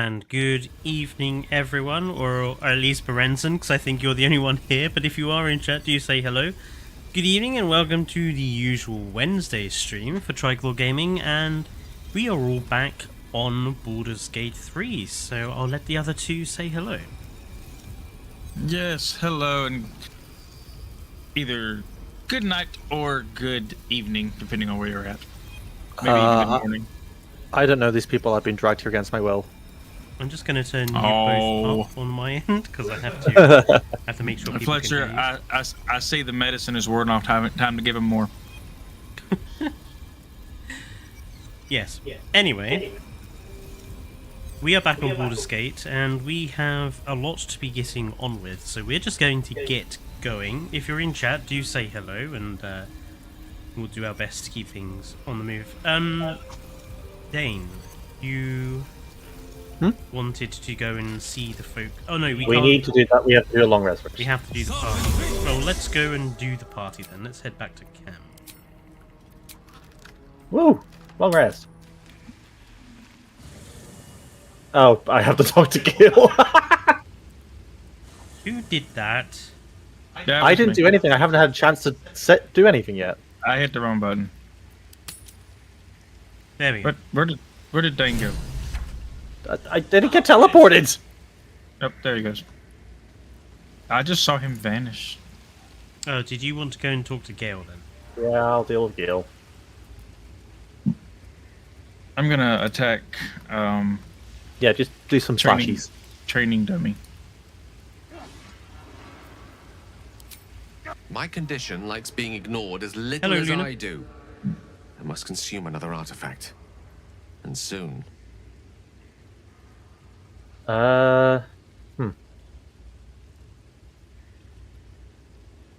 And good evening, everyone, or at least Berenson, because I think you're the only one here. But if you are in chat, do say hello. Good evening, and welcome to the usual Wednesday stream for Triclaw Gaming. And we are all back on Baldurs Gate 3, so I'll let the other two say hello. Yes, hello, and either good night or good evening, depending on where you're at. Maybe even good morning. I don't know these people. I've been dragged here against my will. I'm just going to turn you both up on my end, because I have to make sure people Fletcher, can hear you. I say the medicine is wearing off. Time to give him more. Yes. Anyway, we are back on Baldurs Gate, and we have a lot to be getting on with, so we're just going to get going. If you're in chat, do say hello, and we'll do our best to keep things on the move. Dane, you wanted to go and see the folk. Oh no, we can't. Need to do that. We have to do a long rest first. We have to do the party. Well, let's go and do the party then. Let's head back to camp. Woo! Long rest. Oh, I have to talk to Gil. Who did that? Yeah, I didn't do anything. I haven't had a chance to do anything yet. I hit the wrong button. There we go. Where did Dane go? I didn't get teleported. Oh, there he goes. I just saw him vanish. Oh, did you want to go and talk to Gale then? Yeah, I'll deal with Gil. I'm gonna attack. Yeah, just do some flashies. Training dummy. My condition likes being ignored as little Hello, as Luna. I do. I must consume another artifact. And soon.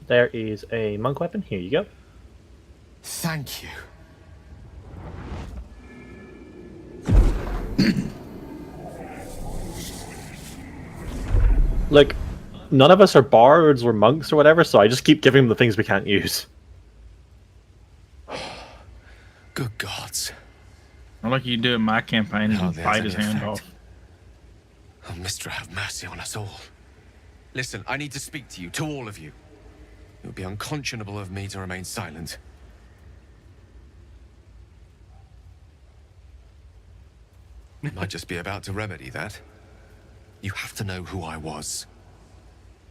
There is a monk weapon. Here you go. Thank you. Look, none of us are bards or monks or whatever, so I just keep giving them the things we can't use. Good gods. Not like you do in my campaign Oh, and there's bite any his hand effect. off. Oh, Mistra, have mercy on us all. Listen, I need to speak to you, to all of you. It would be unconscionable of me to remain silent. I might just be about to remedy that. You have to know who I was.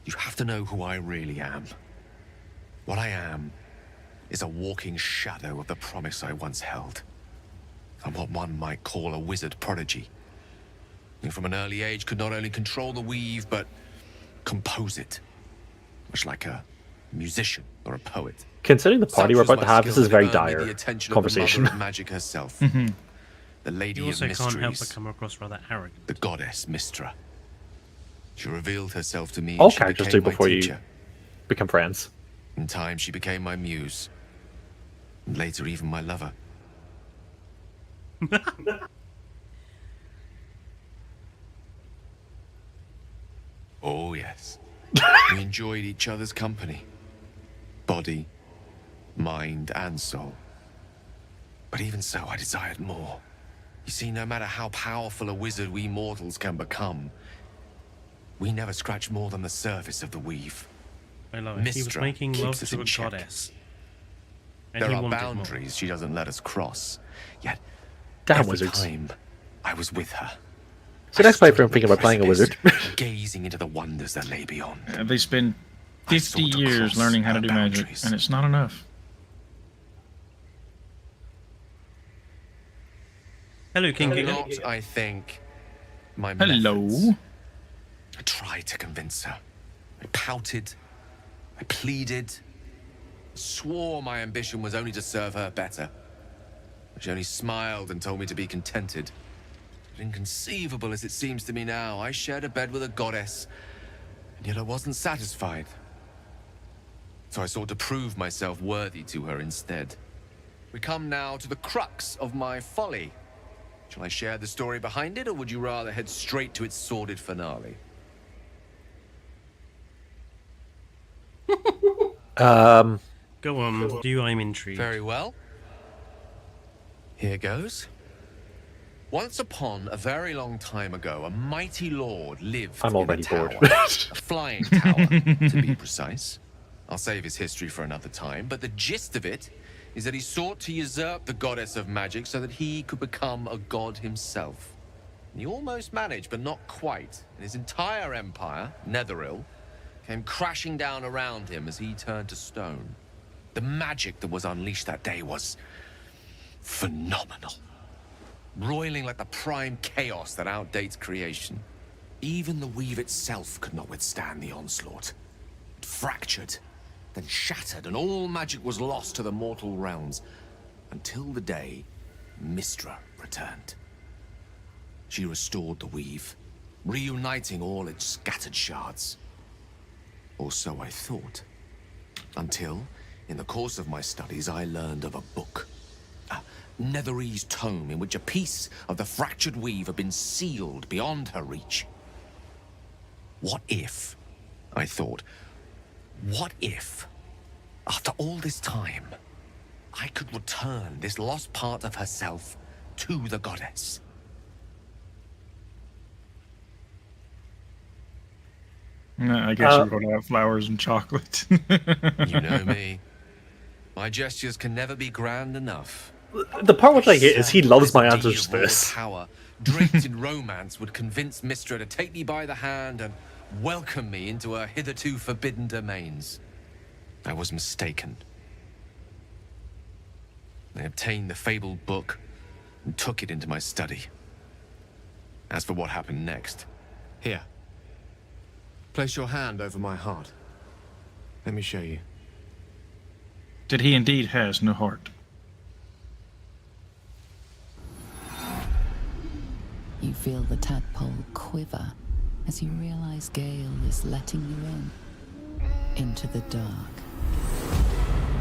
You have to know who I really am. What I am is a walking shadow of the promise I once held. I'm what one might call a wizard prodigy. Who from an early age could not only control the weave, but compose it. Much like a musician or a poet. Considering the party we're Such was about to my have, this skill is that very it earned me the dire attention conversation. Of the mother of magic herself. The lady You also of can't help but mysteries. come across rather arrogant. The goddess Mistra. She revealed herself to me. All and she characters became do my before you teacher. become friends. In time, she became my muse. And later, even my lover. Oh, yes. We enjoyed each other's company. Body, mind, and soul. But even so, I desired more. You see, no matter how powerful a wizard we mortals can become, we never scratch more than the surface of the weave. I love it. He was Mistra making keeps love us to in a check. goddess. And There he are wanted boundaries she doesn't let us cross. Yet, Damn every wizards. time I was with her. So I next play stood for him on the thinking about playing a wizard. precipice, gazing into the wonders that lay beyond. They spend I 50 sought to years cross learning how to her do magic, boundaries. and it's not enough. Hello, King Not, Giga. I think, my Hello. methods. I tried to convince her. I pouted. I pleaded. Swore my ambition was only to serve her better. But she only smiled and told me to be contented. But inconceivable as it seems to me now, I shared a bed with a goddess, and yet I wasn't satisfied. So I sought to prove myself worthy to her instead. We come now to the crux of my folly. Shall I share the story behind it, or would you rather head straight to its sordid finale? Go on, I'm intrigued. Very well. Here goes. Once upon a very long time ago, a mighty lord lived I'm in a already tower. bored. A flying tower, to be precise. I'll save his history for another time, but the gist of it is that he sought to usurp the goddess of magic so that he could become a god himself. He almost managed, but not quite, and his entire empire, Netheril, came crashing down around him as he turned to stone. The magic that was unleashed that day was phenomenal. Roiling like the prime chaos that outdates creation. Even the weave itself could not withstand the onslaught. It fractured, then shattered, and all magic was lost to the mortal realms, until the day Mystra returned. She restored the weave, reuniting all its scattered shards. Or so I thought. Until, in the course of my studies, I learned of a book. A Netherese tome in which a piece of the fractured weave had been sealed beyond her reach. What if, I thought, what if, after all this time, I could return this lost part of herself to the goddess? I guess you're going to have flowers and chocolate. You know me. My gestures can never be grand enough. The part which I hate is he loves my This answers to deed of this. royal power, draped in romance, would convince Mystra to take me by the hand and welcome me into her hitherto forbidden domains. I was mistaken. I obtained the fabled book and took it into my study. As for what happened next, here. Place your hand over my heart. Let me show you. That he indeed has no heart. You feel the tadpole quiver as you realize Gale is letting you into the dark.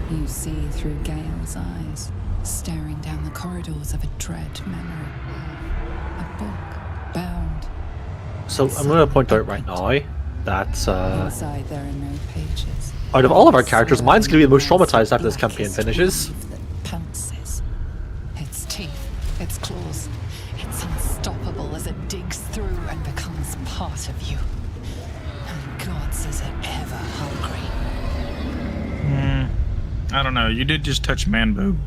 You see through Gale's eyes, staring down the corridors of a dread memory. A book bound. So I'm going to point out right now that Inside there are no pages. out of all of our characters, mine's going to be the most traumatized after this campaign finishes. That pounces. Its teeth, its claws, it's unstoppable as it digs through and becomes part of you. And gods, is it ever hungry? I don't know. You did just touch man boob.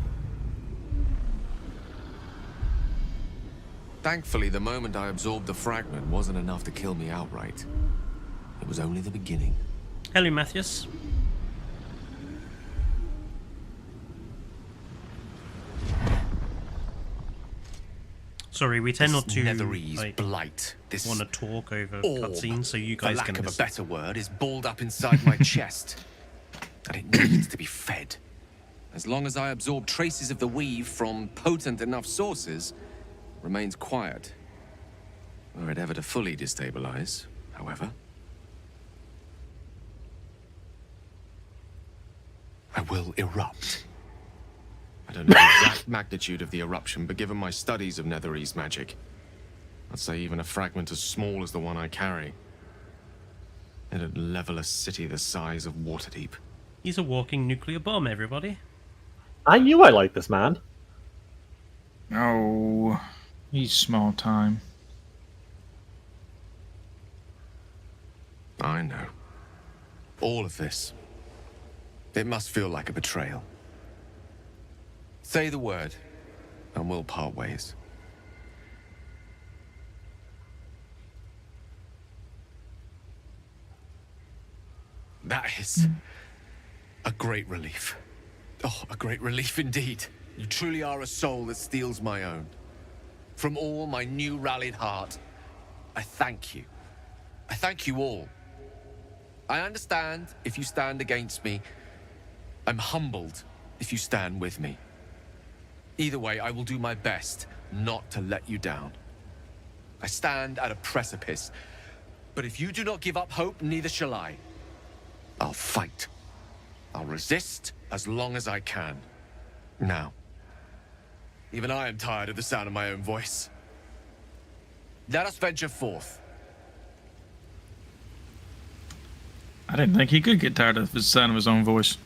Thankfully, the moment I absorbed the fragment wasn't enough to kill me outright. It was only the beginning. Hello, Matthias. Sorry, we tend not to Netherese blight. This want to talk over orb, cutscenes, so you for guys lack can of a listen. better word, is balled up inside my chest. And it needs to be fed. As long as I absorb traces of the weave from potent enough sources, it remains quiet. Were it ever to fully destabilize, however, I will erupt. I don't know the exact magnitude of the eruption, but given my studies of Netherese magic, I'd say even a fragment as small as the one I carry, it'd level a city the size of Waterdeep. He's a walking nuclear bomb, everybody. I knew I liked this man. Oh, he's small time. I know. All of this. It must feel like a betrayal. Say the word, and we'll part ways. That is a great relief. Oh, a great relief indeed. You truly are a soul that steals my own. From all my new rallied heart, I thank you. I thank you all. I understand if you stand against me. I'm humbled if you stand with me. Either way, I will do my best not to let you down. I stand at a precipice, but if you do not give up hope, neither shall I. I'll fight. I'll resist as long as I can. Now, even I am tired of the sound of my own voice. Let us venture forth. I didn't think he could get tired of the sound of his own voice.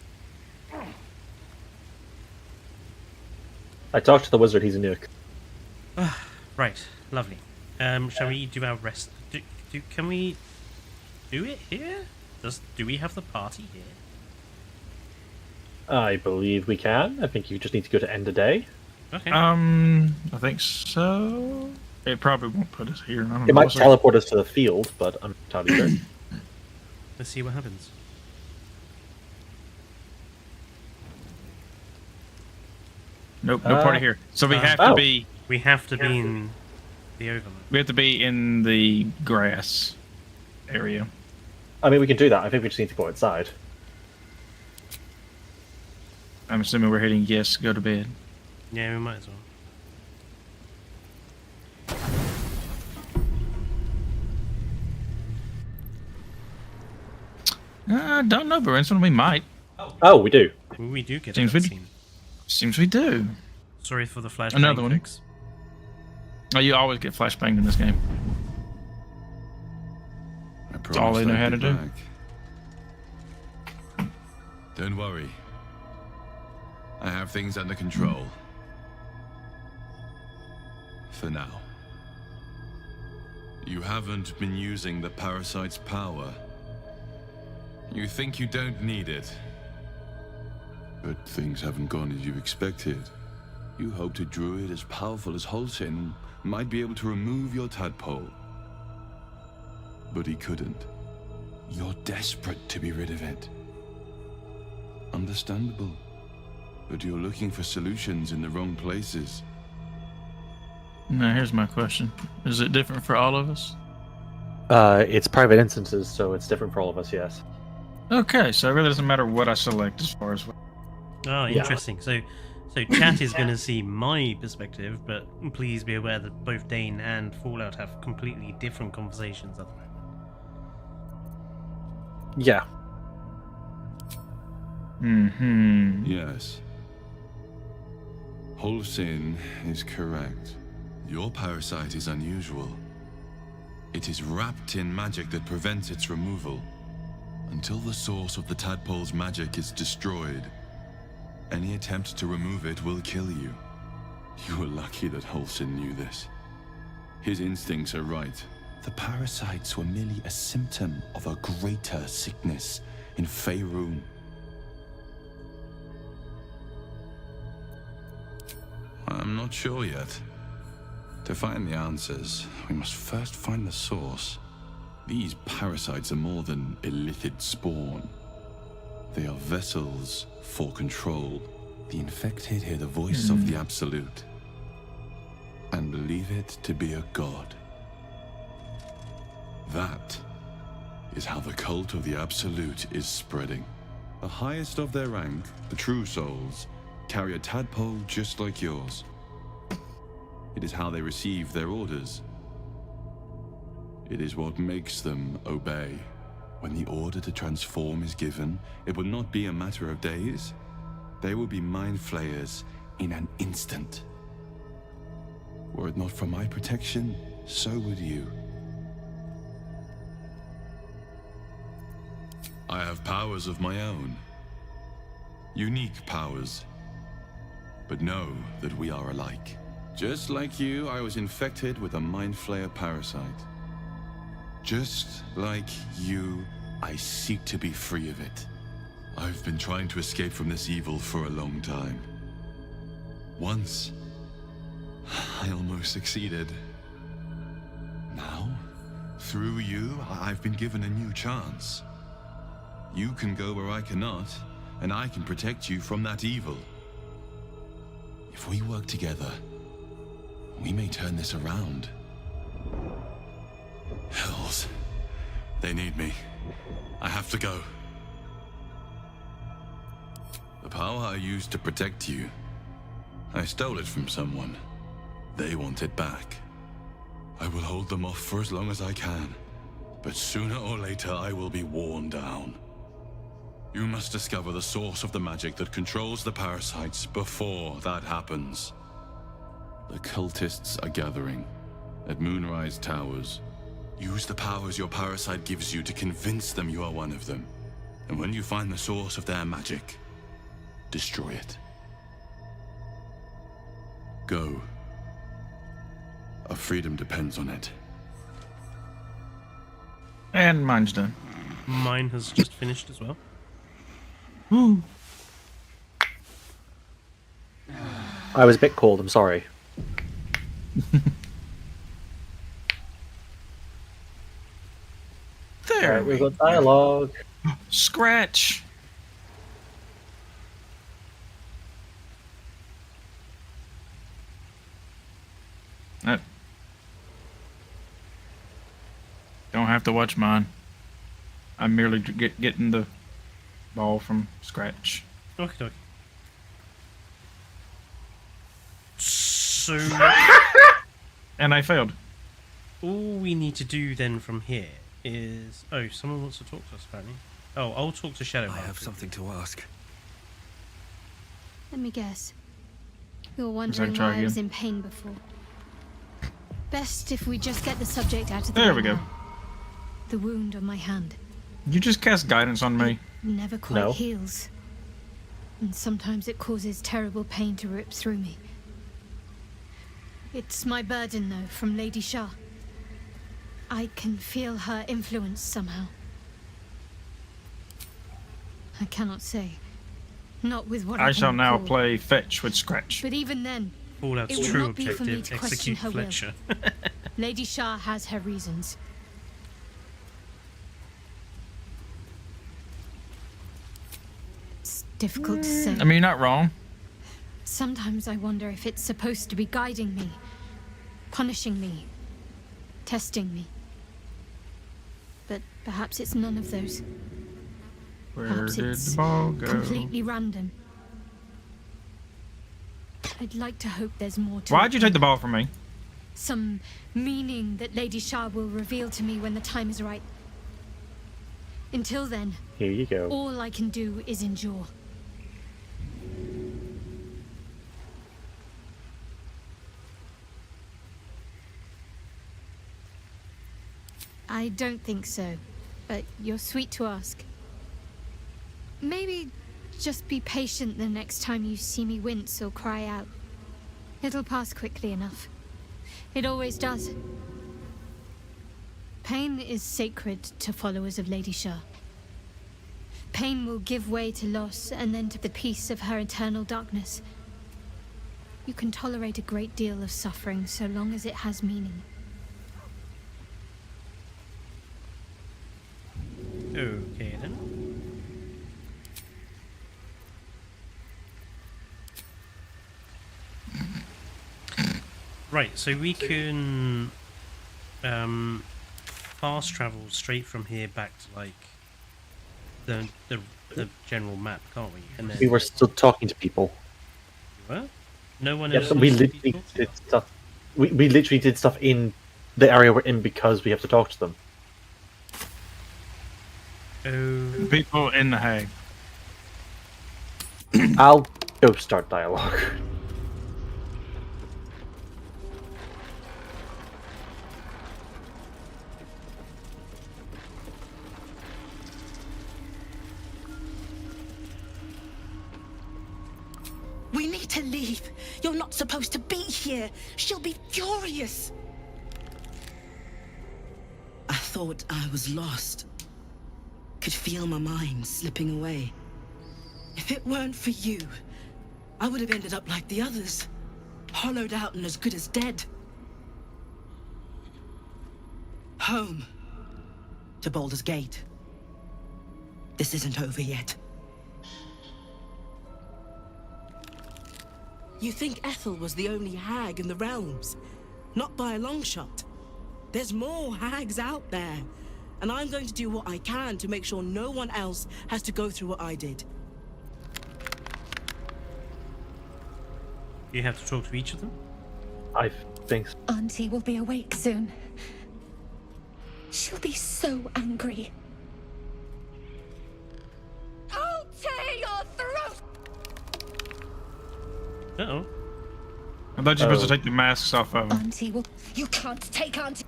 I talked to the wizard, he's a nuke. Right, lovely. Shall we do our rest? Can we do it here? Do we have the party here? I believe we can. I think you just need to go to end of day. Okay. I think so. It probably won't put us here. I don't It know. might teleport us to the field, but I'm not entirely sure. Let's see what happens. Nope, no party here. So we have to oh. be. We have to be in the overlook. We have to be in the grass area. I mean, we can do that. I think we just need to go outside. I'm assuming we're hitting yes. Go to bed. Yeah, we might as well. I don't know, Brinson. We might. Oh, we do. We do get Seems a we- cutscene. Seems we do. Sorry for the flashbang Another one. fix. Oh, you always get flashbanged in this game. That's all they know how to do. Don't worry. I have things under control. For now. You haven't been using the parasite's power. You think you don't need it. But things haven't gone as you expected. You hoped a druid as powerful as Holsin might be able to remove your tadpole. But he couldn't. You're desperate to be rid of it. Understandable. But you're looking for solutions in the wrong places. Now, here's my question. Is it different for all of us? It's private instances, so it's different for all of us, yes. Okay, so it really doesn't matter what I select as far as... Oh, interesting. So chat is going to see my perspective, but please be aware that both Dane and Fallout have completely different conversations at the moment. Yeah. Mm-hmm. Yes. Holsin is correct. Your parasite is unusual. It is wrapped in magic that prevents its removal. Until the source of the tadpole's magic is destroyed, any attempt to remove it will kill you. You were lucky that Holsin knew this. His instincts are right. The parasites were merely a symptom of a greater sickness in Faerun. I'm not sure yet. To find the answers, we must first find the source. These parasites are more than illithid spawn. They are vessels for control. The infected hear the voice of the Absolute and believe it to be a god. That is how the cult of the Absolute is spreading. The highest of their rank, the True Souls, carry a tadpole just like yours. It is how they receive their orders. It is what makes them obey. When the order to transform is given, it will not be a matter of days. They will be mind flayers in an instant. Were it not for my protection, so would you. I have powers of my own. Unique powers. But know that we are alike. Just like you, I was infected with a mind flayer parasite. Just like you, I seek to be free of it. I've been trying to escape from this evil for a long time. Once, I almost succeeded. Now, through you, I've been given a new chance. You can go where I cannot, and I can protect you from that evil. If we work together, we may turn this around. Hells. They need me. I have to go. The power I used to protect you, I stole it from someone. They want it back. I will hold them off for as long as I can. But sooner or later, I will be worn down. You must discover the source of the magic that controls the parasites before that happens. The cultists are gathering at Moonrise Towers. Use the powers your parasite gives you to convince them you are one of them. And when you find the source of their magic, destroy it. Go. Our freedom depends on it. And mine's done. Mine has just finished as well. I was a bit cold, I'm sorry. There Alright, we we've got dialogue. Scratch. Don't have to watch mine. I'm merely getting the ball from scratch. Okay, okay. So, And I failed. all we need to do then from here is... Oh, someone wants to talk to us, apparently. Oh, I'll talk to Shadow. I have something to ask. Let me guess. You're wondering try why I was again? in pain before. Best if we just get the subject out of the There way we go. now. The wound on my hand You just cast guidance on me. never quite No. heals. And sometimes it causes terrible pain to rip through me. It's my burden, though, from Lady Shah. I can feel her influence somehow. I cannot say. Not with what I I shall can now recall. play fetch with scratch. But even then, Fallout's It would true not be for me objective, to question execute her will. Fletcher. Lady Shah has her reasons. It's difficult to say. I mean, you're not wrong. Sometimes I wonder if it's supposed to be guiding me, punishing me, testing me. But perhaps it's none of those. Where Perhaps did it's the ball go? completely random. I'd like to hope there's more to Why'd it you than take the ball from me? some meaning that Lady Shah will reveal to me when the time is right. Until then, Here you go. all I can do is endure. I don't think so, but you're sweet to ask. Maybe just be patient the next time you see me wince or cry out. It'll pass quickly enough. It always does. Pain is sacred to followers of Lady Shah. Pain will give way to loss and then to the peace of her eternal darkness. You can tolerate a great deal of suffering so long as it has meaning. Okay, then. Right, so we can fast travel straight from here back to like the general map, can't we? And then We were still talking to people. What? No one Yes, else. we wants to be literally talked to? did stuff. We literally did stuff in the area we're in because we have to talk to them. Oh, People in the hay. I'll go start dialogue. We need to leave. You're not supposed to be here. She'll be furious. I thought I was lost. Could feel my mind slipping away. If it weren't for you, I would have ended up like the others. Hollowed out and as good as dead. Home. To Baldurs Gate. This isn't over yet. You think Ethel was the only hag in the realms? Not by a long shot. There's more hags out there. And I'm going to do what I can to make sure no one else has to go through what I did. you have to talk to each of them. I think. Auntie will be awake soon. She'll be so angry. I'll tear your throat! Uh-oh. I thought you were supposed to take the masks off of them. Auntie will... You can't take Auntie...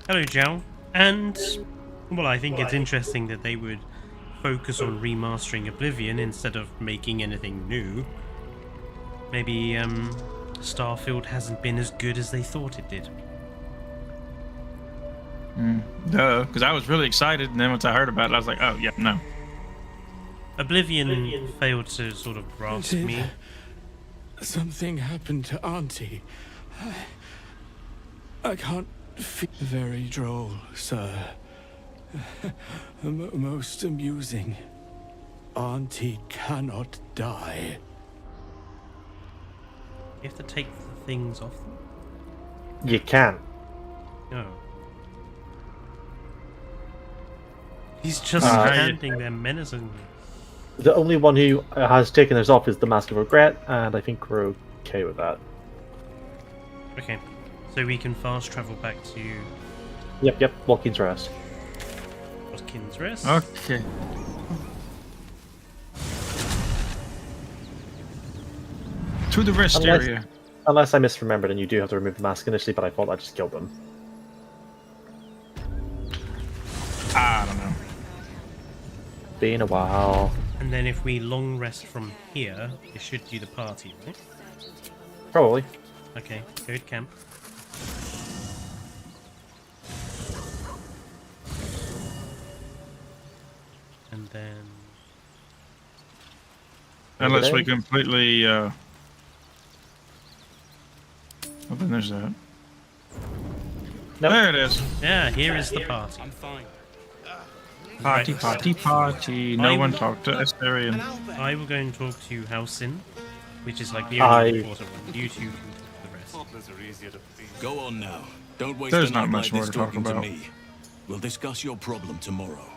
Hello, Zhao. And, well, I think it's interesting that they would focus on remastering Oblivion instead of making anything new. Maybe, Starfield hasn't been as good as they thought it did. Because I was really excited, and then once I heard about it, I was like, oh, yeah, no. Oblivion failed to sort of grasp me. Something happened to Auntie. I can't feel very droll, sir. Most amusing. Auntie cannot die. You have to take the things off them? You can. No. He's just standing there menacingly. The only one who has taken this off is the Mask of Regret, and I think we're okay with that. Okay, so we can fast travel back to Yep, Walking's Rest. Watkins Rest. Okay. To the rest area. Unless I misremembered and you do have to remove the mask initially, but I thought I just killed them. I don't know. Been a while. And then if we long rest from here, it should do the party, right? Probably. Okay, go to camp. And then... Unless we completely, Oh, then there's that. Nope. There it is. Yeah, here is the party. I'm fine. Party, party, party. No one talked to Asterion. I will go and talk to Halsin, which is like the only important one. You two can talk to the rest. Go on now. Don't waste There's a not night much like more this to talk talking to about. me. We'll discuss your problem tomorrow.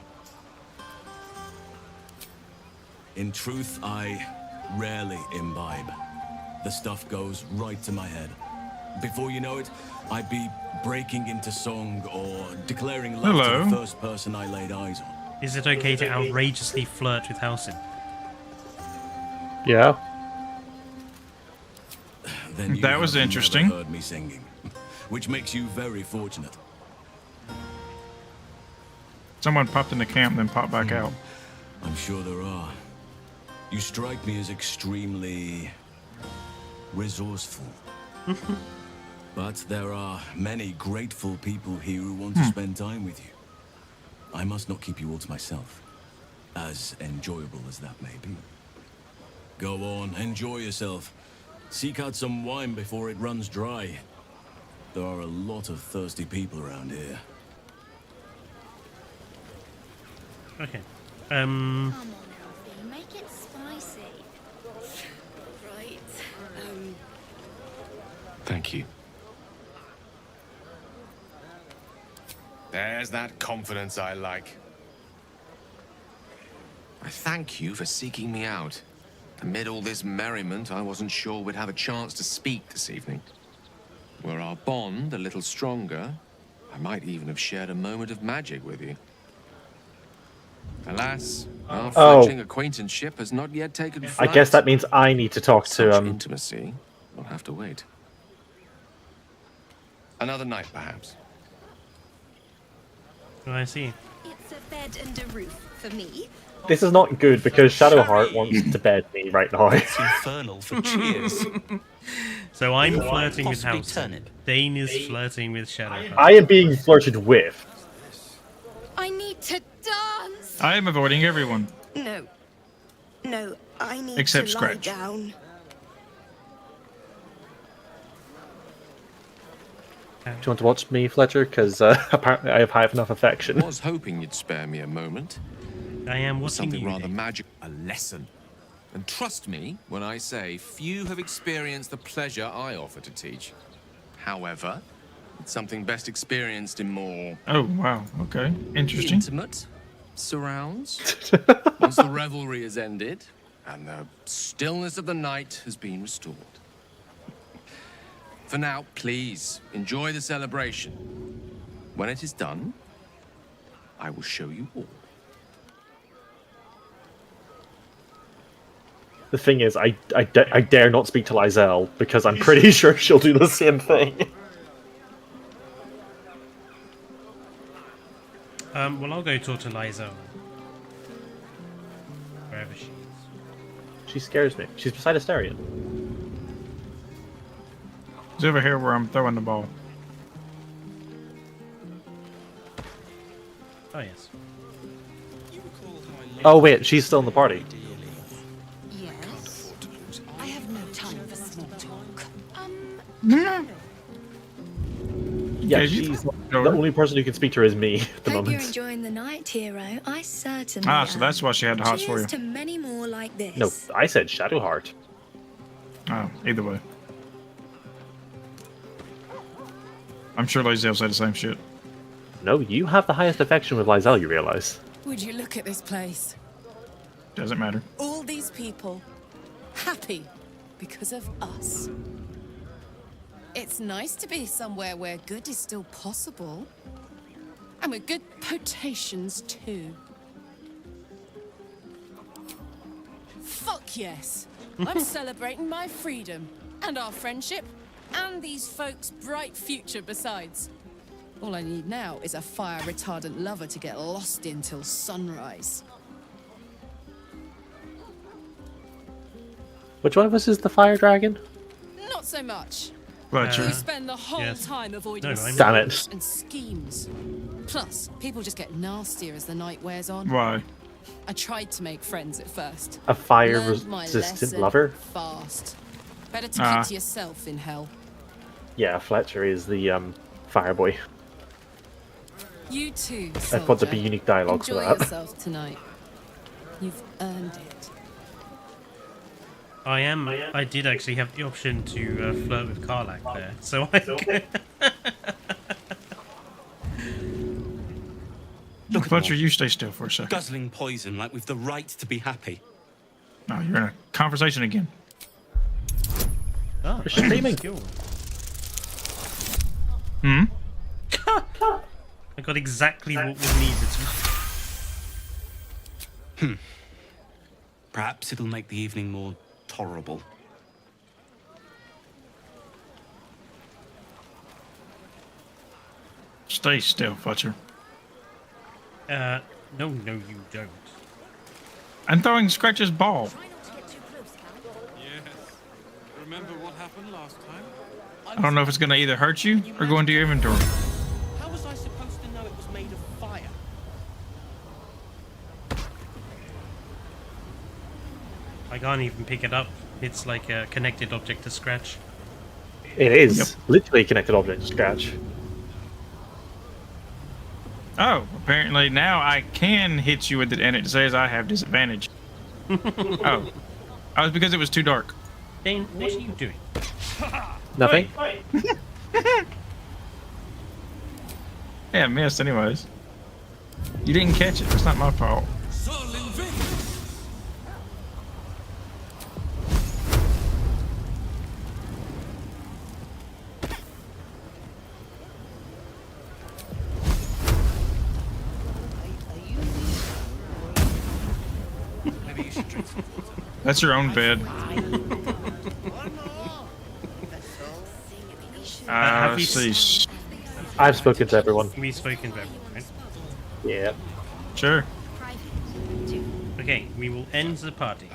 In truth, I rarely imbibe. The stuff goes right to my head. Before you know it, I'd be breaking into song or declaring love to the first person I laid eyes on. Is it okay to outrageously flirt with Halsin? Yeah. Then you That was have interesting. never heard me singing, which makes you very fortunate. Someone popped in the camp, then popped back out. I'm sure there are. You strike me as extremely resourceful. But there are many grateful people here who want to spend time with you. I must not keep you all to myself, as enjoyable as that may be. Go on, enjoy yourself. Seek out some wine before it runs dry. There are a lot of thirsty people around here. Okay. Come on, Alfie, make it spicy. Right. Thank you. There's that confidence I like. I thank you for seeking me out. Amid all this merriment, I wasn't sure we'd have a chance to speak this evening. Were our bond a little stronger, I might even have shared a moment of magic with you. Alas, our fledgling acquaintanceship has not yet taken flight. I guess that means I need to talk to Such intimacy will have to wait. Another night, perhaps. Oh, I see. It's a bed and a roof for me. This is not good because Shadowheart wants to bed me right now. It's infernal for cheers. So I'm flirting with Halsin. Dane is flirting with Shadowheart. I am being flirted with. I need to dance. I am avoiding everyone. No, I need Except to Scratch. lie down. Do you want to watch me, Fletcher? Because apparently I have enough affection. I was hoping you'd spare me a moment. I am watching Something you. rather magic. A lesson. And trust me when I say few have experienced the pleasure I offer to teach. However, it's something best experienced in more Oh, wow. Okay. Interesting. intimate surrounds. Once the revelry is ended and the stillness of the night has been restored. For now, please enjoy the celebration. When it is done, I will show you all. The thing is, I dare not speak to Lizelle because I'm pretty sure she'll do the same thing. Well, I'll go talk to Liza. Wherever she is. She scares me. She's beside Asterion. It's over here where I'm throwing the ball. Oh, yes. Oh wait, she's still in the party. Yes. I have no time for small talk. Yeah, you she's the only person who can speak to her is me at the Hope you're moment. enjoying the night, hero. I certainly Ah, so that's am. why she had the hots for Cheers you. to many more like this. No, I said Shadowheart. Oh, either way. I'm sure Lae'zel said the same shit. No, you have the highest affection with Lae'zel, you realize. Would you look at this place? Doesn't matter. All these people happy because of us. It's nice to be somewhere where good is still possible. And with good potations too. Fuck yes! I'm celebrating my freedom, and our friendship, and these folks' bright future besides. All I need now is a fire-retardant lover to get lost in till sunrise. Which one of us is the fire dragon? Not so much. But You spend the whole yes. time avoiding No, I know. Damn it. schemes and schemes. Plus, people just get nastier as the night wears on. why? I tried to make friends at first. A fire Learned my resistant lesson lover? fast. Better to Ah. keep to yourself in hell. Yeah, Fletcher is the fire boy. You too, I put the soldier. unique dialogue for Enjoy that. yourself tonight. You've earned it. I did actually have the option to flirt with Karlak there, so I. Look at Fletcher, them all. you stay still for a second. Guzzling poison like we've the right to be happy. Oh, you're in a conversation again. Oh, streaming. Hmm? I got exactly what was needed. Perhaps it'll make the evening more tolerable. Stay still, Fletcher. No, you don't. I'm throwing Scratch's ball. Yes. Remember what happened last time? I don't know if it's going to either hurt you or go into your inventory. How was I supposed to know it was made of fire? I can't even pick it up. It's like a connected object to Scratch. It is Yep. literally a connected object to Scratch. Oh, apparently now I can hit you with it and it says I have disadvantage. Oh. Oh, it's because it was too dark. Dane, what are you doing? Nothing? Yeah, I missed anyways. You didn't catch it. It's not my fault. That's your own bed. Have you Let's see. I've spoken to everyone. We've spoken to everyone, right? Yeah. Sure. Okay, we will end the party.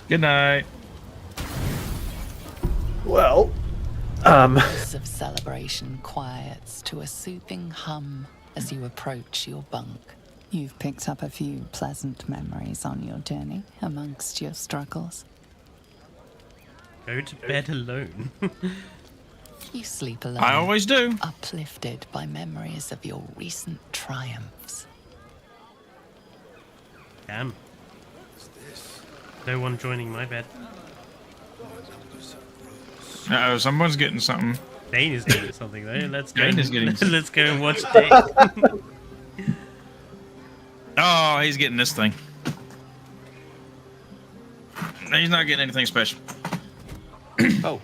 Good night. Well, Pulse of celebration quiets to a soothing hum as you approach your bunk. You've picked up a few pleasant memories on your journey amongst your struggles. Go to bed alone. You sleep alone. I always do. Uplifted by memories of your recent triumphs. Damn. No one joining my bed. Uh-oh, someone's getting something. Dane is getting something though. Let's go. Dane is getting something. Let's go and watch Dane. Oh, he's getting this thing. He's not getting anything special. Oh,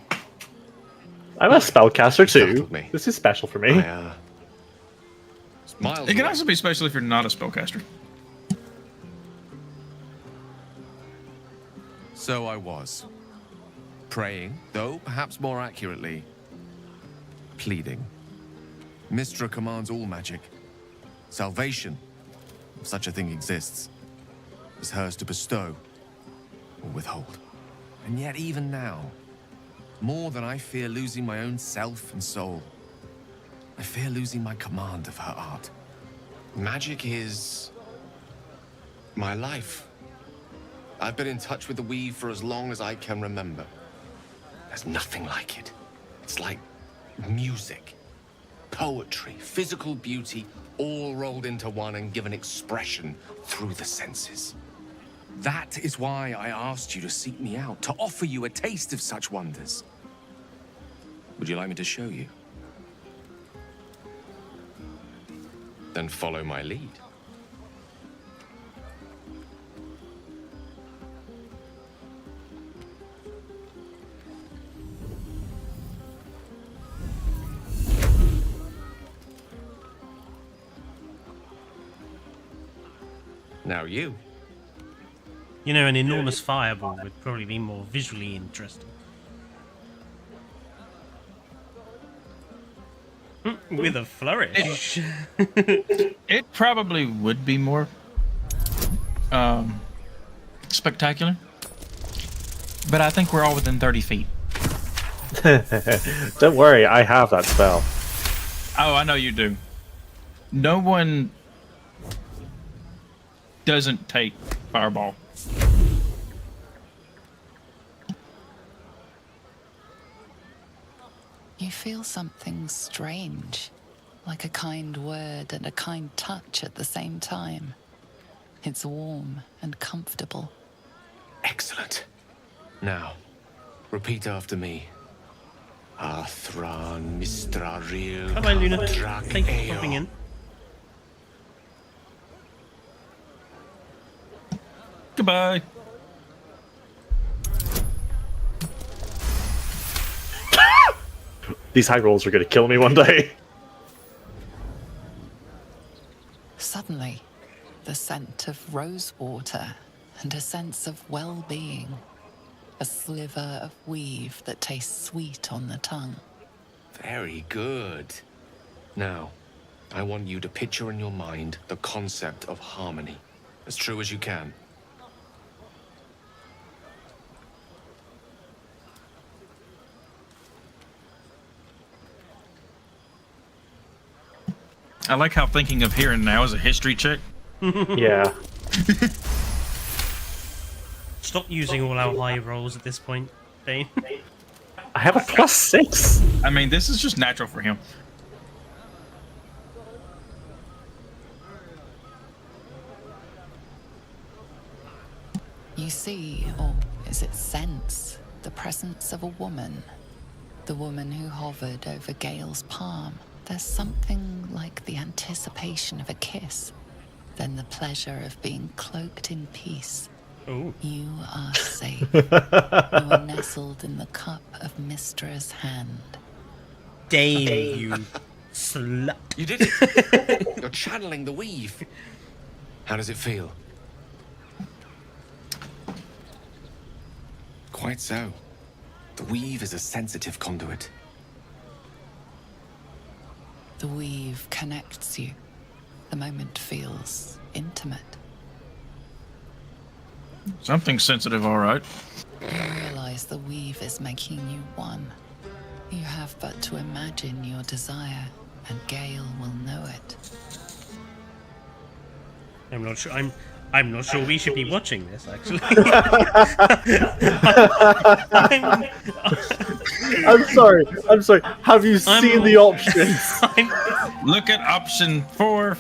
I'm a spellcaster too. Startled me. This is special for me. Smiled. It can also be special if you're not a spellcaster. So I was. Praying, though perhaps more accurately, pleading. Mystra commands all magic. Salvation, if such a thing exists, is hers to bestow or withhold. And yet even now, more than I fear losing my own self and soul. I fear losing my command of her art. Magic is my life. I've been in touch with the weave for as long as I can remember. There's nothing like it. It's like music, poetry, physical beauty, all rolled into one and given expression through the senses. That is why I asked you to seek me out, to offer you a taste of such wonders. Would you like me to show you? Then follow my lead. Now you. You know, an enormous fireball would probably be more visually interesting. With a flourish. It probably would be more spectacular. But I think we're all within 30 feet. Don't worry, I have that spell. Oh, I know you do. No one doesn't take fireball. You feel something strange, like a kind word and a kind touch at the same time. It's warm and comfortable. Excellent. Now, repeat after me. Athran Mistraril. Hello, Luna. Thank you for popping in. Goodbye. These high rolls are going to kill me one day. Suddenly, the scent of rose water and a sense of well-being. A sliver of weave that tastes sweet on the tongue. Very good. Now, I want you to picture in your mind the concept of harmony, as true as you can. I like how thinking of here and now is a history check. Yeah. Stop using all our high rolls at this point, Dane. I have a +6. I mean, this is just natural for him. You see, or is it sense, the presence of a woman. The woman who hovered over Gale's palm. There's something like the anticipation of a kiss, then the pleasure of being cloaked in peace. Ooh. You are safe. You are nestled in the cup of Mistra's hand. Dane, you slut. You did it! You're channeling the weave. How does it feel? Quite so. The weave is a sensitive conduit. The weave connects you. The moment feels intimate. Something sensitive, all right. You realize the weave is making you one. You have but to imagine your desire, and Gale will know it. I'm not sure. I'm not sure we should be watching this, actually. I'm sorry. Have you seen the options? Look at option 4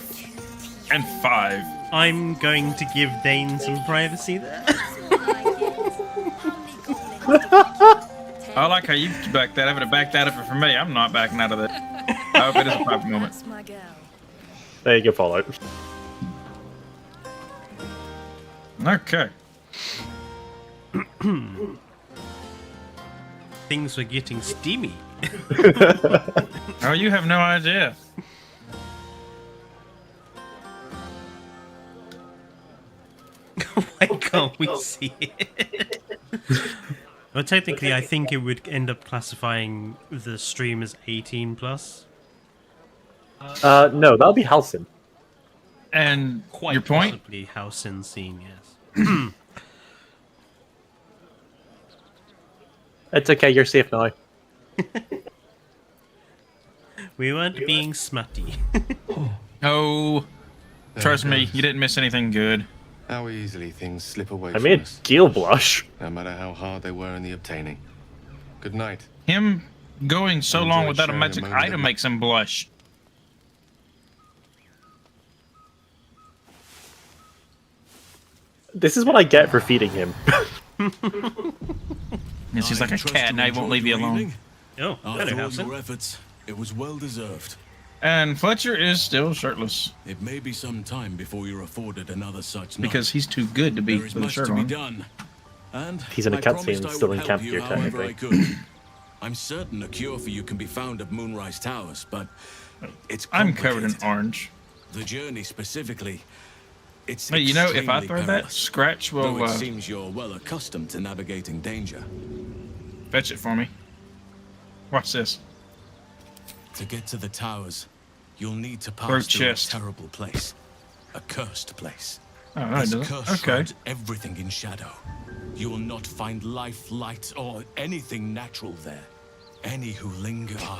and 5. I'm going to give Dane some privacy there. I like how you back that up, and back that up for me. I'm not backing out of that. I hope it is a private moment. There you go, Fallout. Okay. Things were getting steamy. Oh, you have no idea. Why can't we see it? Well, technically, I think it would end up classifying the stream as 18 plus. No, that'll be Halcyon. And Quite your point? possibly house and scene, yes. It's okay, you're safe now. We weren't being smutty. Oh, trust me, you didn't miss anything good. How easily things slip away I from made us, Gil blush. no matter how hard they were in the obtaining. Good night. Him going so Enjoyed long without a sharing a magic moment of item my- makes him blush. This is what I get for feeding him. Yes, he's like a trust cat, you and I won't enjoyed leave you your alone. evening. Oh, After hello, all Hobson. your efforts, it was well deserved. And Fletcher is still shirtless It may be some time before you're afforded another such night. because he's too good to be there is with a much shirt to be on. done. And He's in a I cutscene promised I still would in help camp you here, however I technically. could. I'm certain a cure for you can be found at Moonrise Towers, but it's I'm covered in complicated. orange. The journey specifically, it's Wait, you know, if I extremely throw that, perilous. Scratch Though will it seems you're well accustomed to navigating danger. fetch it for me. Watch this. To get to the towers, you'll need to Or pass through chest. a terrible place. A cursed place. Oh, no, it This doesn't. curse Okay. shrouds everything in shadow. You will not find life, light, or anything natural there. Any who linger are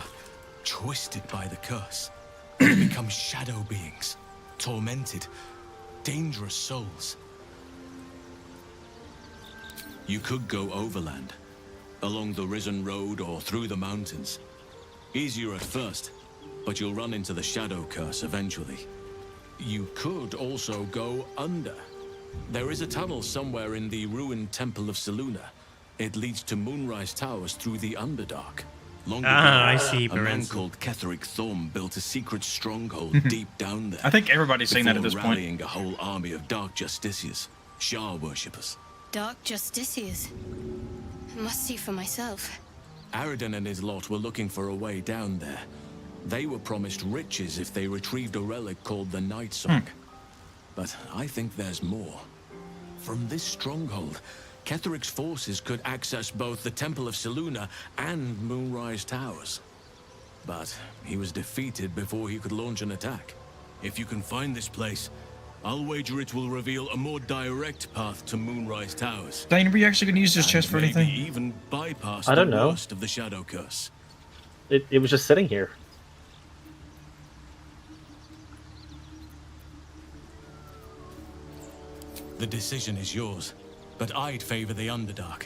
twisted by the curse. They become shadow beings, tormented, dangerous souls. You could go overland, along the Risen Road or through the mountains. Easier at first, but you'll run into the shadow curse eventually. You could also go under. There is a tunnel somewhere in the ruined Temple of Selûne. It leads to Moonrise Towers through the Underdark. Long ago, I see, a man Barenzi. called Ketheric Thorm built a secret stronghold deep down there. I think everybody's seen that at before this point. rallying a whole army of Dark Justiciars, Shah worshippers. Dark Justiciars. I must see for myself. Aridin and his lot were looking for a way down there. They were promised riches if they retrieved a relic called the Night Song. But I think there's more. From this stronghold, Ketheric's forces could access both the Temple of Selûne and Moonrise Towers. But he was defeated before he could launch an attack. If you can find this place, I'll wager it will reveal a more direct path to Moonrise Towers. Dane, are we actually going to use this chest for Maybe anything? even bypass I don't the know. worst of the Shadow Curse. It was just sitting here. The decision is yours, but I'd favor the Underdark.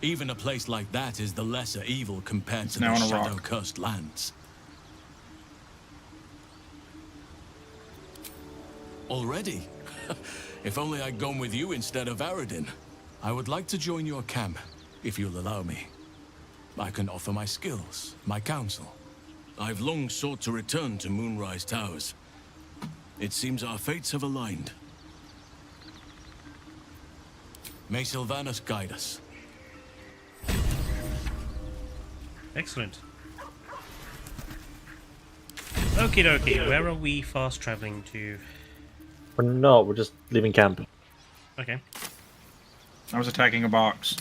Even a place like that is the lesser evil compared to now the on a rock. shadow-cursed lands. Already? If only I'd gone with you instead of Aridin. I would like to join your camp, if you'll allow me. I can offer my skills, my counsel. I've long sought to return to Moonrise Towers. It seems our fates have aligned. May Sylvanus guide us. Excellent. Okie dokie, where are we fast traveling to? We're just leaving camp. Okay. I was attacking a box.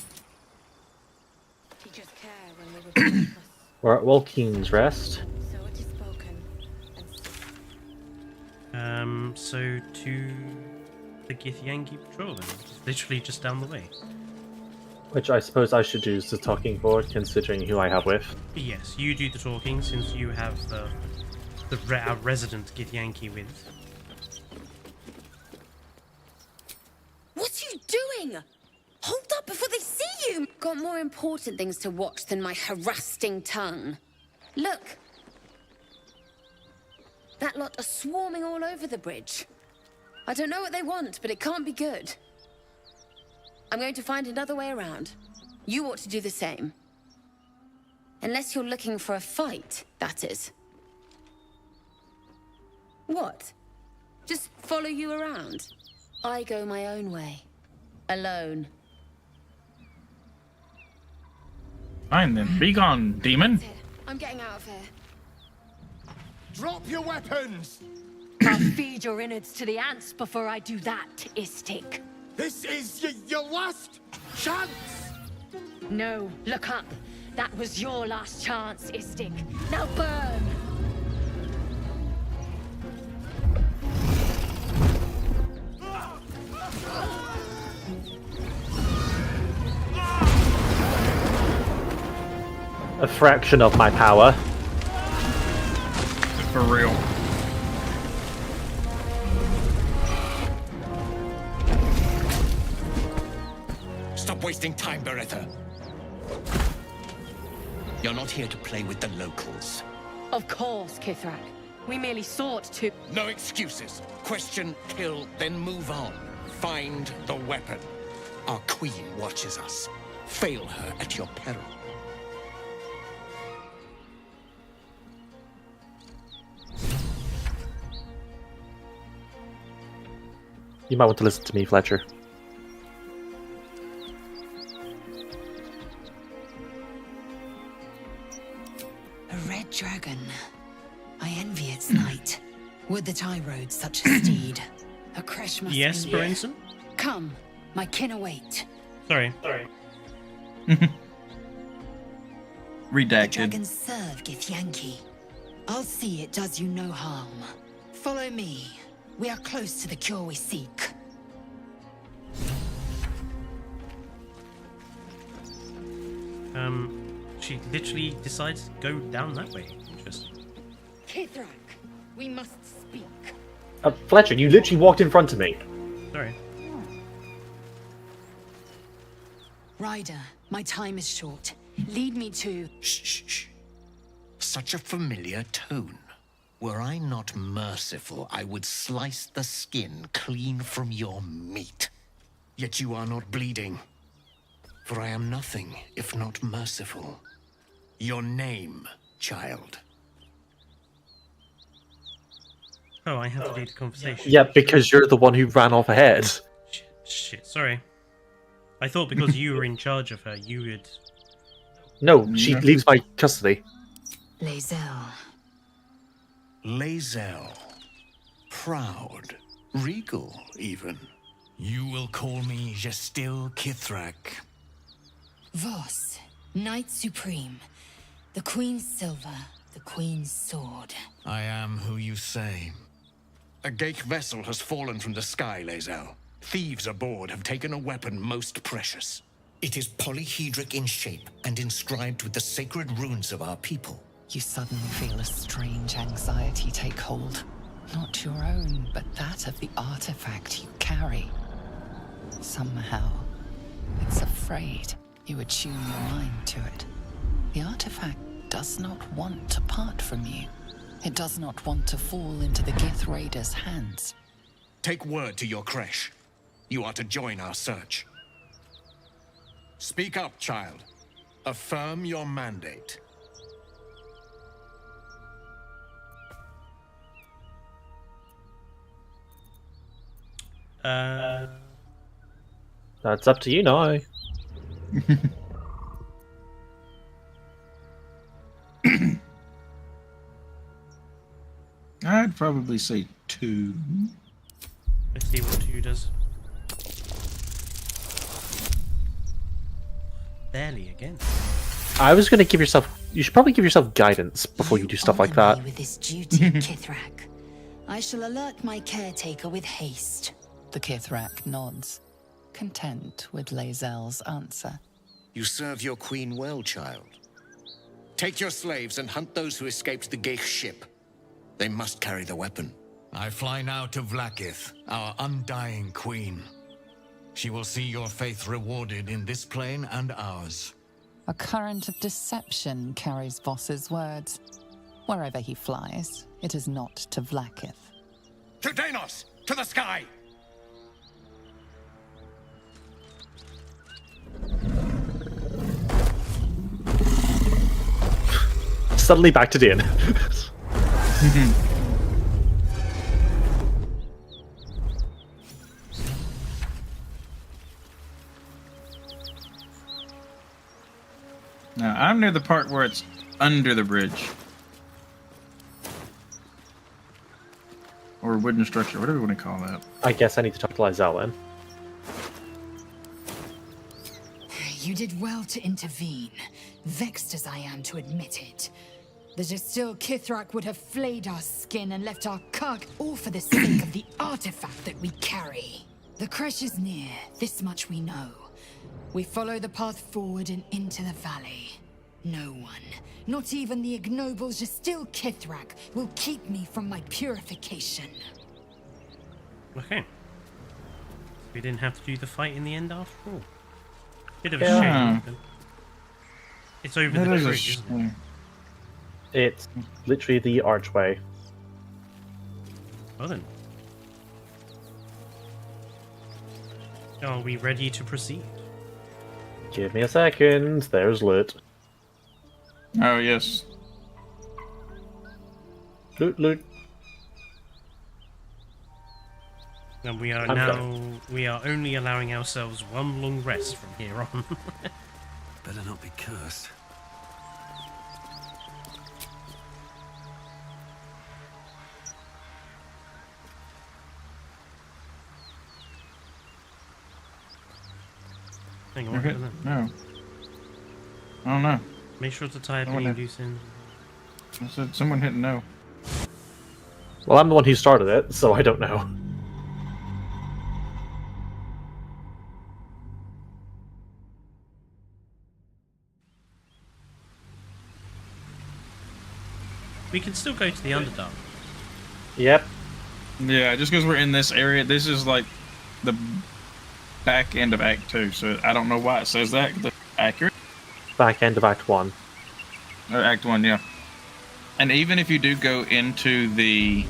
Teachers care when they were We're at Walkeen's Rest. so it is spoken. So to the Githyanki patrol then. It's literally just down the way. Which I suppose I should use the talking for, considering who I have with. Yes, you do the talking since you have our resident Githyanki with. What are you doing? Hold up before they see you! Got more important things to watch than my harassing tongue. Look. That lot are swarming all over the bridge. I don't know what they want, but it can't be good. I'm going to find another way around. You ought to do the same. Unless you're looking for a fight, that is. What? Just follow you around? I go my own way. Alone. Fine then. Be gone, demon. I'm getting out of here. Drop your weapons! I'll feed your innards to the ants before I do that, Istik. This is your last chance! No, look up. That was your last chance, Istik. Now burn! a fraction of my power. For real. Stop wasting time, Beretta. You're not here to play with the locals. Of course, Kithrak. We merely sought to... No excuses. Question, kill, then move on. Find the weapon. Our queen watches us. Fail her at your peril. You might want to listen to me, Fletcher. A red dragon. I envy its night. Would that I rode such a steed. A crash must Yes, be... Brinson? Come, my kin await. Sorry. The Redacted. dragons serve Githyanki. I'll see it does you no harm. Follow me. We are close to the cure we seek. She literally decides to go down that way. Interesting. Kithrak, we must speak. Fletcher, you literally walked in front of me. Sorry. Ryder, my time is short. Lead me to... Shh. Such a familiar tone. Were I not merciful, I would slice the skin clean from your meat. Yet you are not bleeding. For I am nothing if not merciful. Your name, child. Oh, I have to lead the conversation. Yeah, because you're the one who ran off ahead. Shit, sorry. I thought because you were in charge of her, you would... No, she leaves my custody. Lae'zel. Lae'zel. Proud. Regal, even. You will call me Gestil Kithrak. Voss, Knight Supreme. The Queen's silver, the Queen's sword. I am who you say. A Ghaik vessel has fallen from the sky, Lae'zel. Thieves aboard have taken a weapon most precious. It is polyhedric in shape and inscribed with the sacred runes of our people. You suddenly feel a strange anxiety take hold. Not your own, but that of the artifact you carry. Somehow, it's afraid. You attune your mind to it. The artifact does not want to part from you. It does not want to fall into the Gith Raiders' hands. Take word to your creche. You are to join our search. Speak up, child. Affirm your mandate. That's up to you now. I'd probably say 2. Let's see what 2 does. Barely again. I was going to give yourself... You should probably give yourself guidance before you do stuff like that. Me with this duty, Kithrak. I shall alert my caretaker with haste. The Kithrak nods, content with Lae'zel's answer. You serve your queen well, child. Take your slaves and hunt those who escaped the Ghaik ship. They must carry the weapon. I fly now to Vlaakith, our undying queen. She will see your faith rewarded in this plane and ours. A current of deception carries Voss's words. Wherever he flies, it is not to Vlaakith. To Danos! To the sky! Suddenly back to Din. Now, I'm near the part where it's under the bridge. Or wooden structure, whatever you want to call that. I guess I need to talk to Lae'zel then. You did well to intervene, vexed as I am to admit it. The Gestil Kithrak would have flayed our skin and left our cark, all for the sake of the artifact that we carry. The crash is near, this much we know. We follow the path forward and into the valley. No one, not even the ignoble Jastil Kithrak, will keep me from my purification. Okay. We didn't have to do the fight in the end after all. Bit of a Yeah. shame. But it's over the bridge, isn't it? It's literally the archway. Well then. Are we ready to proceed? Give me a second. There's loot. Oh, yes. Loot, loot. And we are we are only allowing ourselves one long rest from here on. Better not be cursed. Hang on, Okay. what is that? No. I don't know. Make sure to tie up Someone any hit- loose ends. I said someone hit no. Well, I'm the one who started it, so I don't know. We can still go to the Underdark. Yep. Yeah, just because we're in this area, this is like the back end of Act 2, so I don't know why it says that. 'Cause it's accurate. Back end of Act 1. Act 1, yeah. And even if you do go into the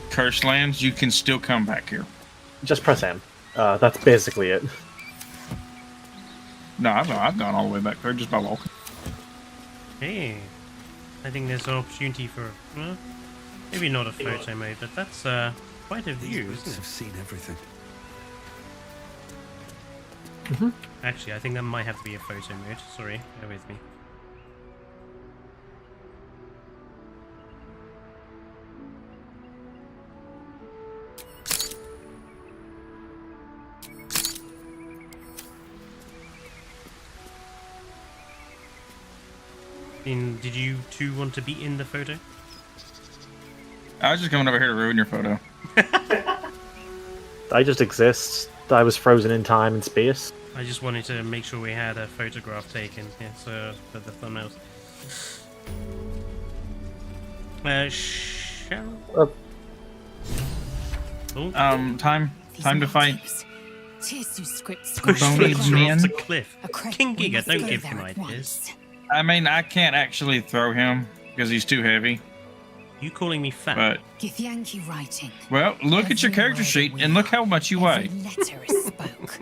Cursed Lands, you can still come back here. Just press M. That's basically it. No, I've gone all the way back there just by walking. Hey, I think there's an opportunity for maybe not a photo mode, but that's quite a view, These isn't have it? seen everything. Actually, I think that might have to be a photo mode. Sorry, bear with me. Did you two want to be in the photo? I was just coming over here to ruin your photo. I just exist. I was frozen in time and space. I just wanted to make sure we had a photograph taken, so for the thumbnails. Shall? Time to fight. Push Bony Fletcher man. off the cliff. King Giga, don't give him ideas. I mean, I can't actually throw him because he's too heavy. You calling me fat? But Githyanki writing. well, look at your character sheet and look how much you weigh. Letter is spoke.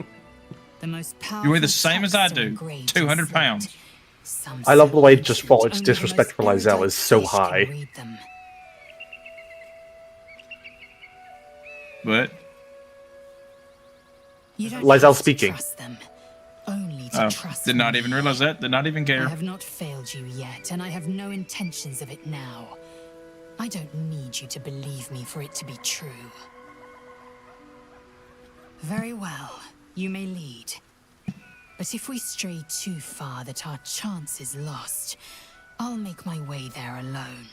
The most You weigh the powerful same as I texts are do, engraved 200 in pounds. Some I love the way just that Fallout's only the disrespect for most Lizelle is so erudite fish can high. read them. But You don't Lizelle have to speaking. trust them. Only to trust did not me. even realize that. Did not even I care. have not failed you yet, and I have no intentions of it now. I don't need you to believe me for it to be true. Very well, you may lead. But if we stray too far that our chance is lost, I'll make my way there alone.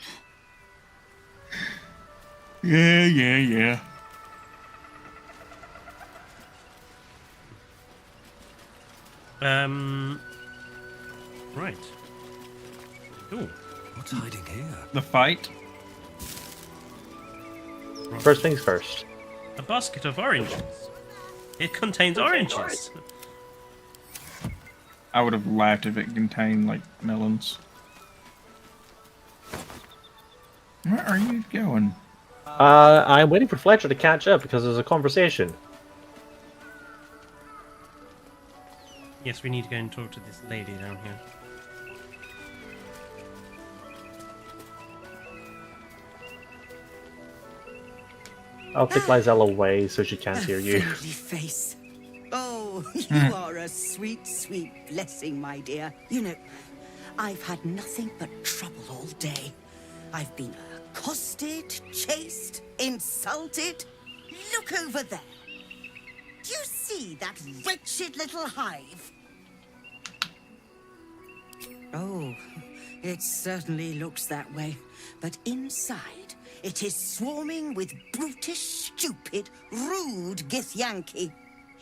Yeah. Right. Cool. What's hiding here? The fight. First things first. A basket of oranges. It contains oranges. I would have laughed if it contained like melons. Where are you going? I'm waiting for Fletcher to catch up because there's a conversation. Yes, we need to go and talk to this lady down here. I'll take Lizelle away so she can't hear you. Friendly face. Oh, you are a sweet, sweet blessing, my dear. You know, I've had nothing but trouble all day. I've been accosted, chased, insulted. Look over there. Do you see that wretched little hive? Oh, it certainly looks that way. But inside, it is swarming with brutish, stupid, rude Githyanki.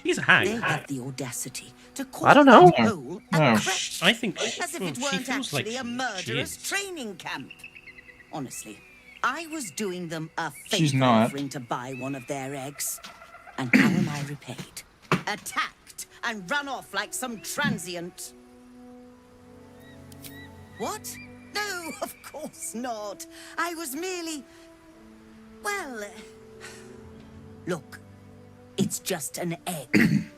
She's a hag. They have the audacity to call I don't know. that hole a No. creche, I think as if it she weren't feels like actually a she murderous is. training camp. Honestly, I was doing them a She's favor not. offering to buy one of their eggs. And how am I repaid? Attacked and run off like some transient. What? No, of course not. I was merely... Well... Look, it's just an egg.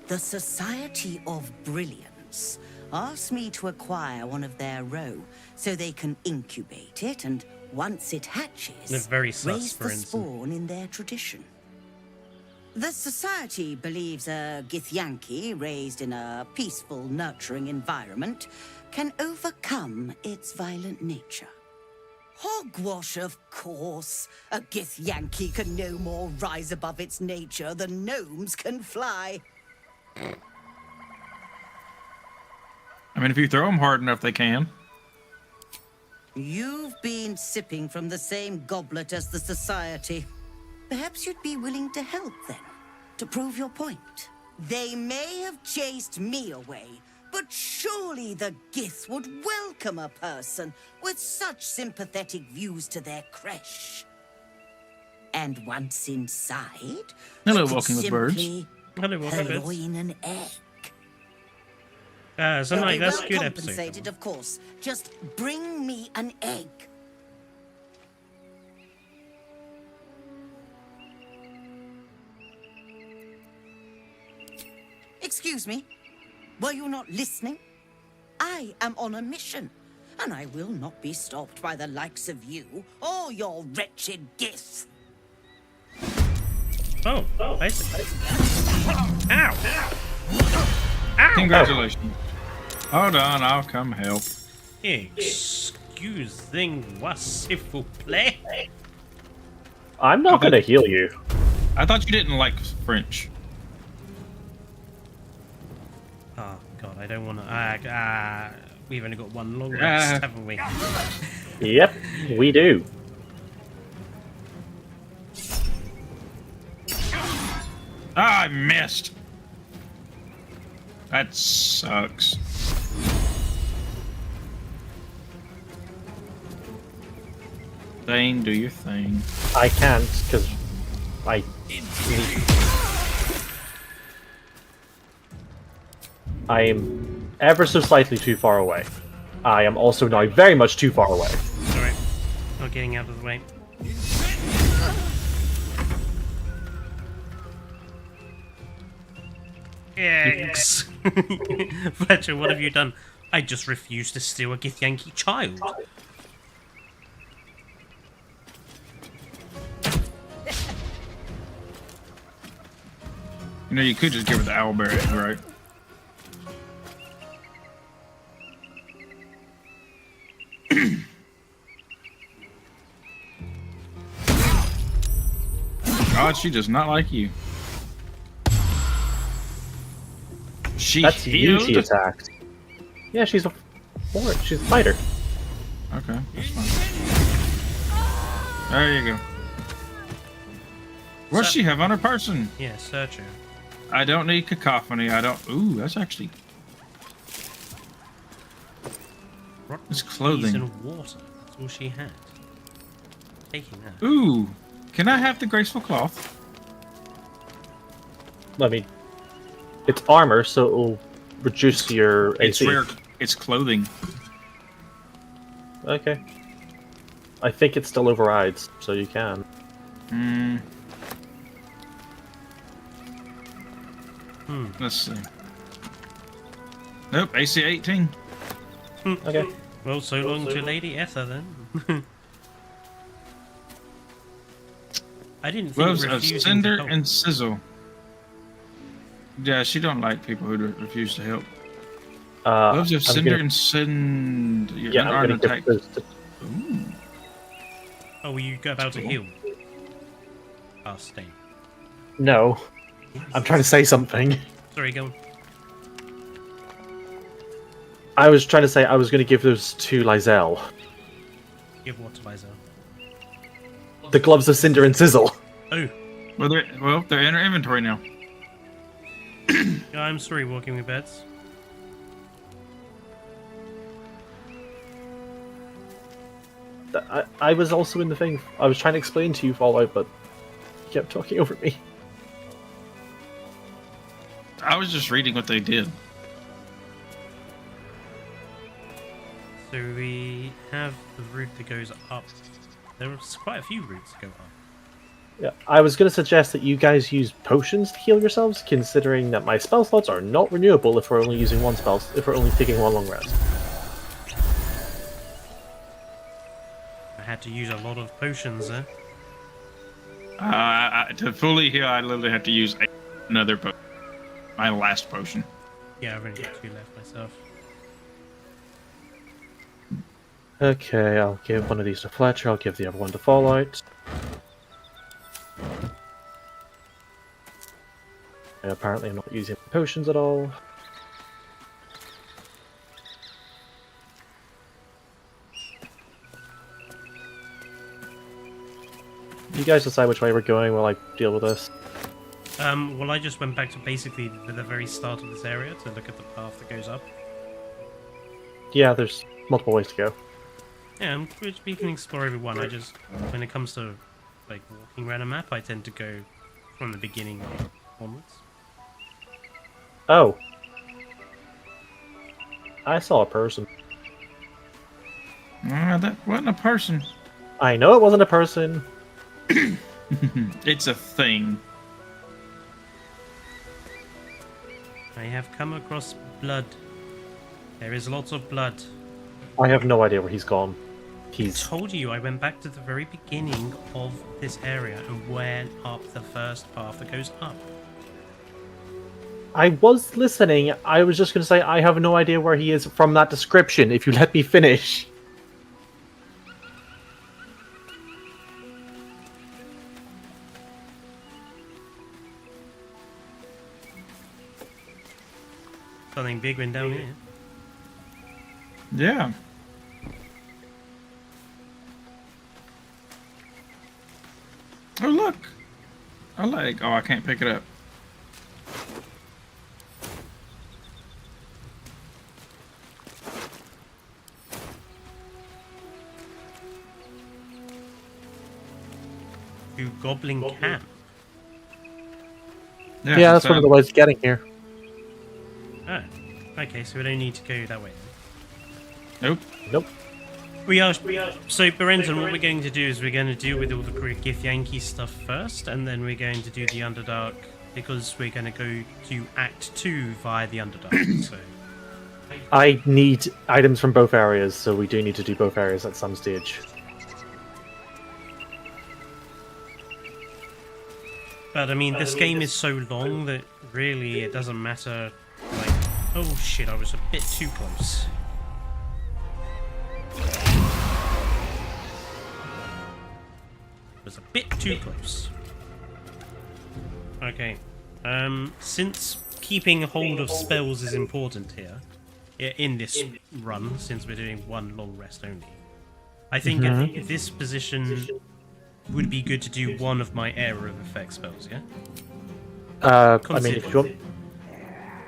The Society of Brilliance asked me to acquire one of their roe so they can incubate it and once it hatches, They're very sus, raise for the instance. spawn in their tradition. The Society believes a Githyanki raised in a peaceful, nurturing environment can overcome its violent nature. Hogwash, of course. A Githyanki can no more rise above its nature than gnomes can fly. I mean, if you throw them hard enough, they can. You've been sipping from the same goblet as the Society. Perhaps you'd be willing to help then, to prove your point. They may have chased me away, but surely the Gith would welcome a person with such sympathetic views to their creche. And once inside, Hello, you could Walking with Birds. simply Hello, Walking with Birds. purloin an egg. So You'll like be that's well a good compensated, episode. of course. Just bring me an egg. Excuse me, were you not listening? I am on a mission, and I will not be stopped by the likes of you or your wretched Gith. Oh, I see. Ow! Congratulations. Hold on, I'll come help. Excusez-moi, s'il vous plaît. I'm not gonna heal you. I thought you didn't like French. Oh god, I don't want to. We've only got one long rest, haven't we? Yep, we do. Ah, I missed. That sucks. Thane, do your thing. I can't, because I am ever so slightly too far away. I am also now very much too far away. Sorry, not getting out of the way. Eggs. Fletcher, what have you done? I just refused to steal a Githyanki child. You know, you could just give her the owlbear egg, right? God, she does not like you. That's you she attacked. Yeah, she's a forward. She's a fighter. Okay, that's fine. There you go. What's she have on her person? Yeah, search her. I don't need cacophony. I don't. Ooh, that's actually. It's clothing. And water. That's all she had. Taking that. Ooh, can I have the graceful cloth? I mean, it's armor, so it will reduce your It's AC. rare. It's clothing. Okay. I think it still overrides, so you can. Let's see. Nope, AC 18. Okay. Well, so long to Lady Ether then. I didn't think Gloves of refusing cinder to help. and sizzle. Yeah, she don't like people who refuse to help. Gloves of cinder and cinder. Yeah, I'm gonna attack. give those to... Oh, were you about to heal? Oh, stay. No. I'm trying to say something. Sorry, go on. I was trying to say I was going to give those to Lizelle. Give what to Liza? The gloves of cinder and sizzle. Oh. Well, they're in her inventory now. I'm sorry, walking with beds. I was also in the thing. I was trying to explain to you Fallout, but you kept talking over me. I was just reading what they did. So we have the route that goes up. There's quite a few routes that go up. Yeah, I was going to suggest that you guys use potions to heal yourselves, considering that my spell slots are not renewable if we're only using one spell, if we're only taking one long rest. I had to use a lot of potions there. To fully heal, I literally have to use another potion. My last potion. Yeah, I've only got 2 left myself. Okay, I'll give one of these to Fletcher, I'll give the other one to Fallout. And apparently I'm not using potions at all. You guys decide which way we're going while I deal with this. Well, I just went back to basically the very start of this area to look at the path that goes up. Yeah, there's multiple ways to go. Yeah, we can explore every one. I just, when it comes to like walking around a map, I tend to go from the beginning onwards. Oh. I saw a person. That wasn't a person. I know it wasn't a person. It's a thing. I have come across blood. There is lots of blood. I have no idea where he's gone. I told you, I went back to the very beginning of this area and went up the first path that goes up. I was listening. I was just going to say I have no idea where he is from that description, if you let me finish. Something big went down here. Yeah. Oh, look. A leg. Oh, I can't pick it up. To Goblin Camp. Yeah, that's one of the ways of getting here. Oh, okay, so we don't need to go that way then. Nope. Nope. We are. So, Berenton, what we're going to do is we're going to deal with all the Githyanki stuff first, and then we're going to do the Underdark, because we're going to go to Act 2 via the Underdark, so... I need items from both areas, so we do need to do both areas at some stage. But, I mean, this game is so long that really it doesn't matter, like... Oh shit, I was a bit too close. Was a bit too close. Okay. Since keeping hold of spells is important here, in this run, since we're doing one long rest only, I think at this position would be good to do one of my area of effect spells, yeah? I mean, if you want...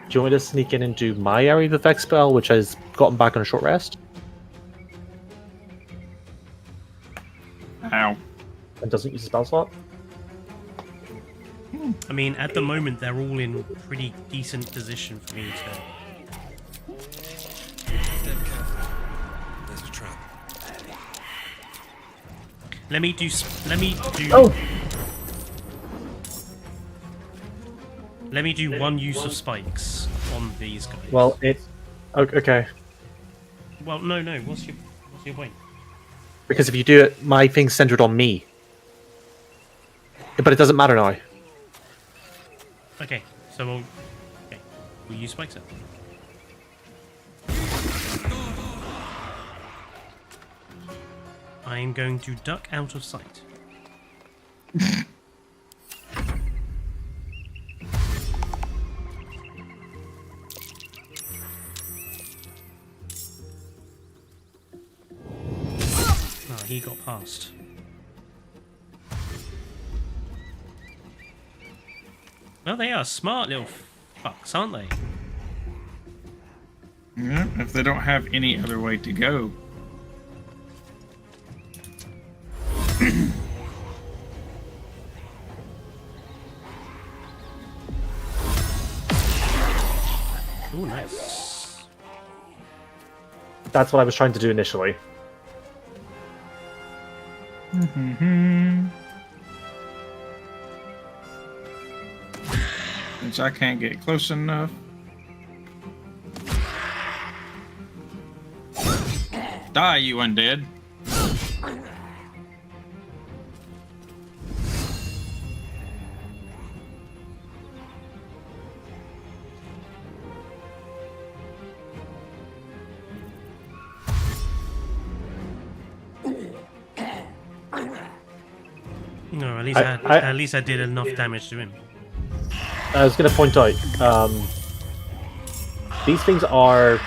Do you want me to sneak in and do my area of effect spell, which has gotten back on a short rest? Ow. And doesn't use a spell slot? I mean, at the moment, they're all in pretty decent position for me to... There's a trap. Let me do... Oh! Let me do one use of spikes on these guys. Well, it... Okay. Well, no. What's your point? Because if you do it, my thing's centered on me. But it doesn't matter now. Okay, so we'll use spikes then. I am going to duck out of sight. He got past. Well, they are smart little fucks, aren't they? Yeah, if they don't have any other way to go. Oh, nice. That's what I was trying to do initially. Since I can't get close enough. Die, you undead. No, at least I did enough damage to him. I was going to point out, these things are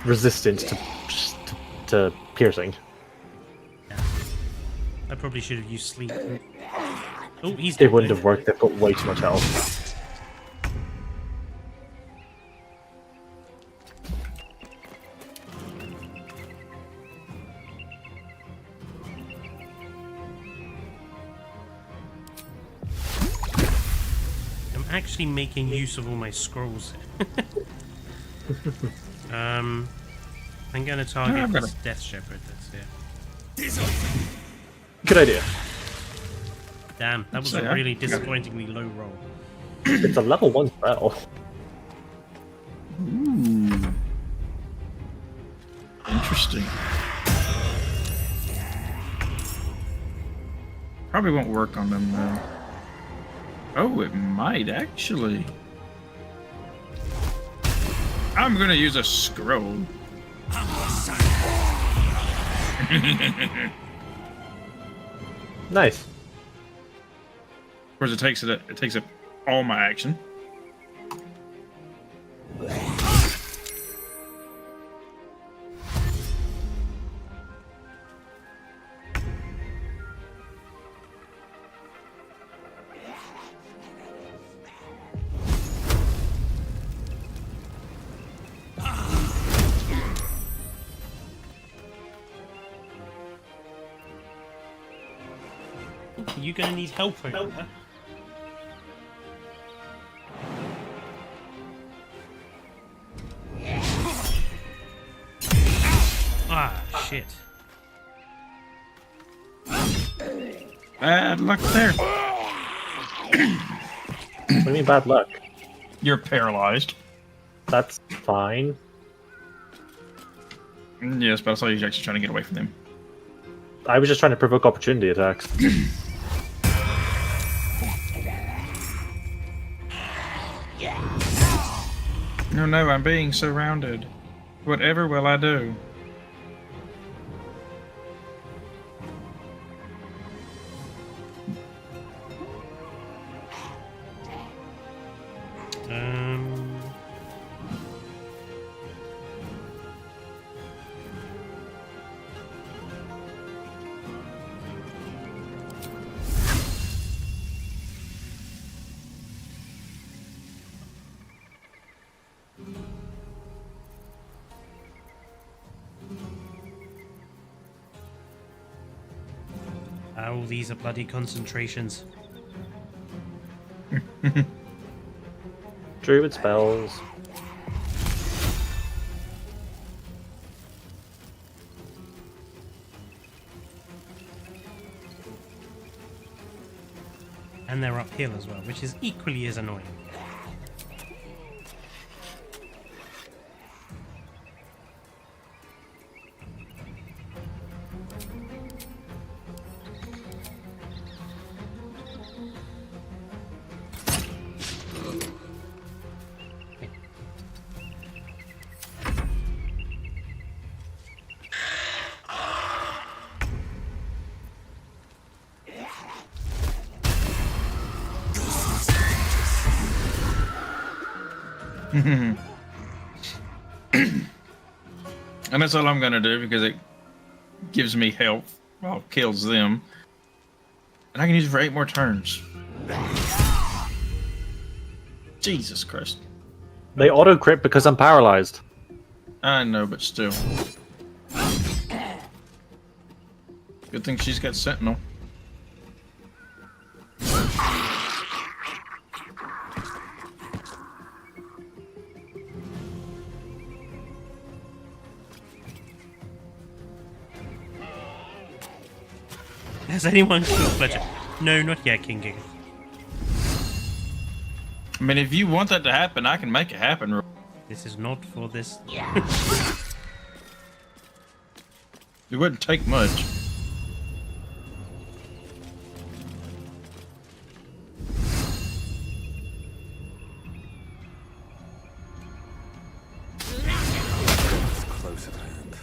resistant to piercing. Yeah. I probably should have used sleep. Oh, he's It dead, wouldn't though. have worked. They've got way too much health. I'm actually making use of all my scrolls. I'm gonna target this Death Shepherd that's here. Good idea. Damn, that was a really disappointingly low roll. It's a level 1 spell. Ooh. Interesting. Probably won't work on them though. Oh, it might actually. I'm gonna use a scroll. Nice. Of course, it takes up all my action. You're gonna need help over there. Ah, shit. Bad luck there. What do you mean bad luck? You're paralyzed. That's fine. Yes, but I saw you actually trying to get away from them. I was just trying to provoke opportunity attacks. No, no, I'm being surrounded. Whatever will I do? Oh, these are bloody concentrations. Druid spells. And they're uphill as well, which is equally as annoying. And that's all I'm gonna do because it gives me health while it kills them. And I can use it for 8 more turns. Jesus Christ. They auto crit because I'm paralyzed. I know, but still. Good thing she's got Sentinel. Has anyone killed Fletcher? No, not yet, King Giga. I mean, if you want that to happen, I can make it happen. This is not for this. It wouldn't take much. It's close at hand.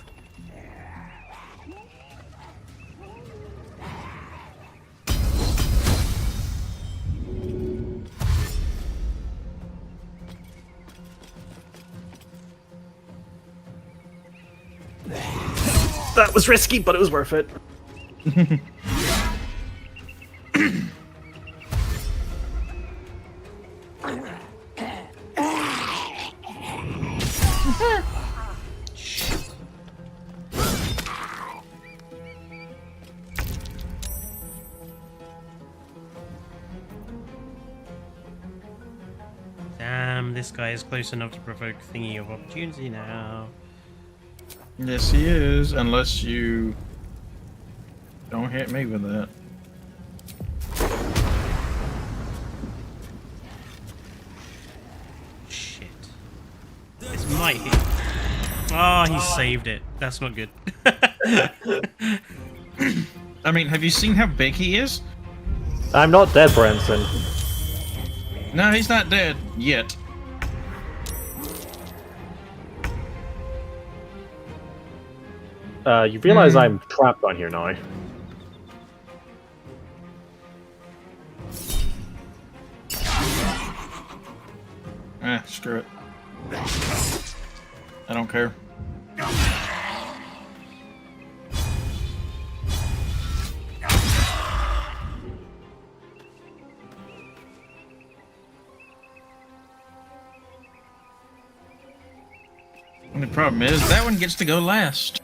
That was risky, but it was worth it. Damn, this guy is close enough to provoke thingy of opportunity now. Yes, he is, unless you don't hit me with that. Shit. This might hit. Oh, he saved it. That's not good. I mean, have you seen how big he is? I'm not dead, Branson. No, he's not dead yet. You realize I'm trapped on here now. Screw it. I don't care. And the problem is, that one gets to go last.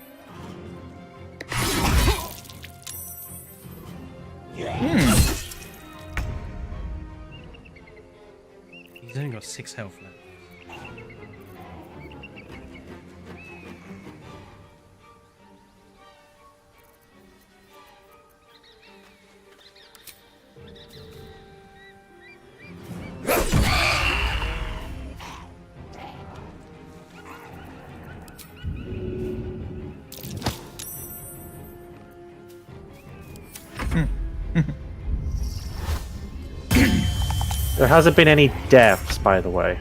He's only got 6 health left. There hasn't been any deaths, by the way.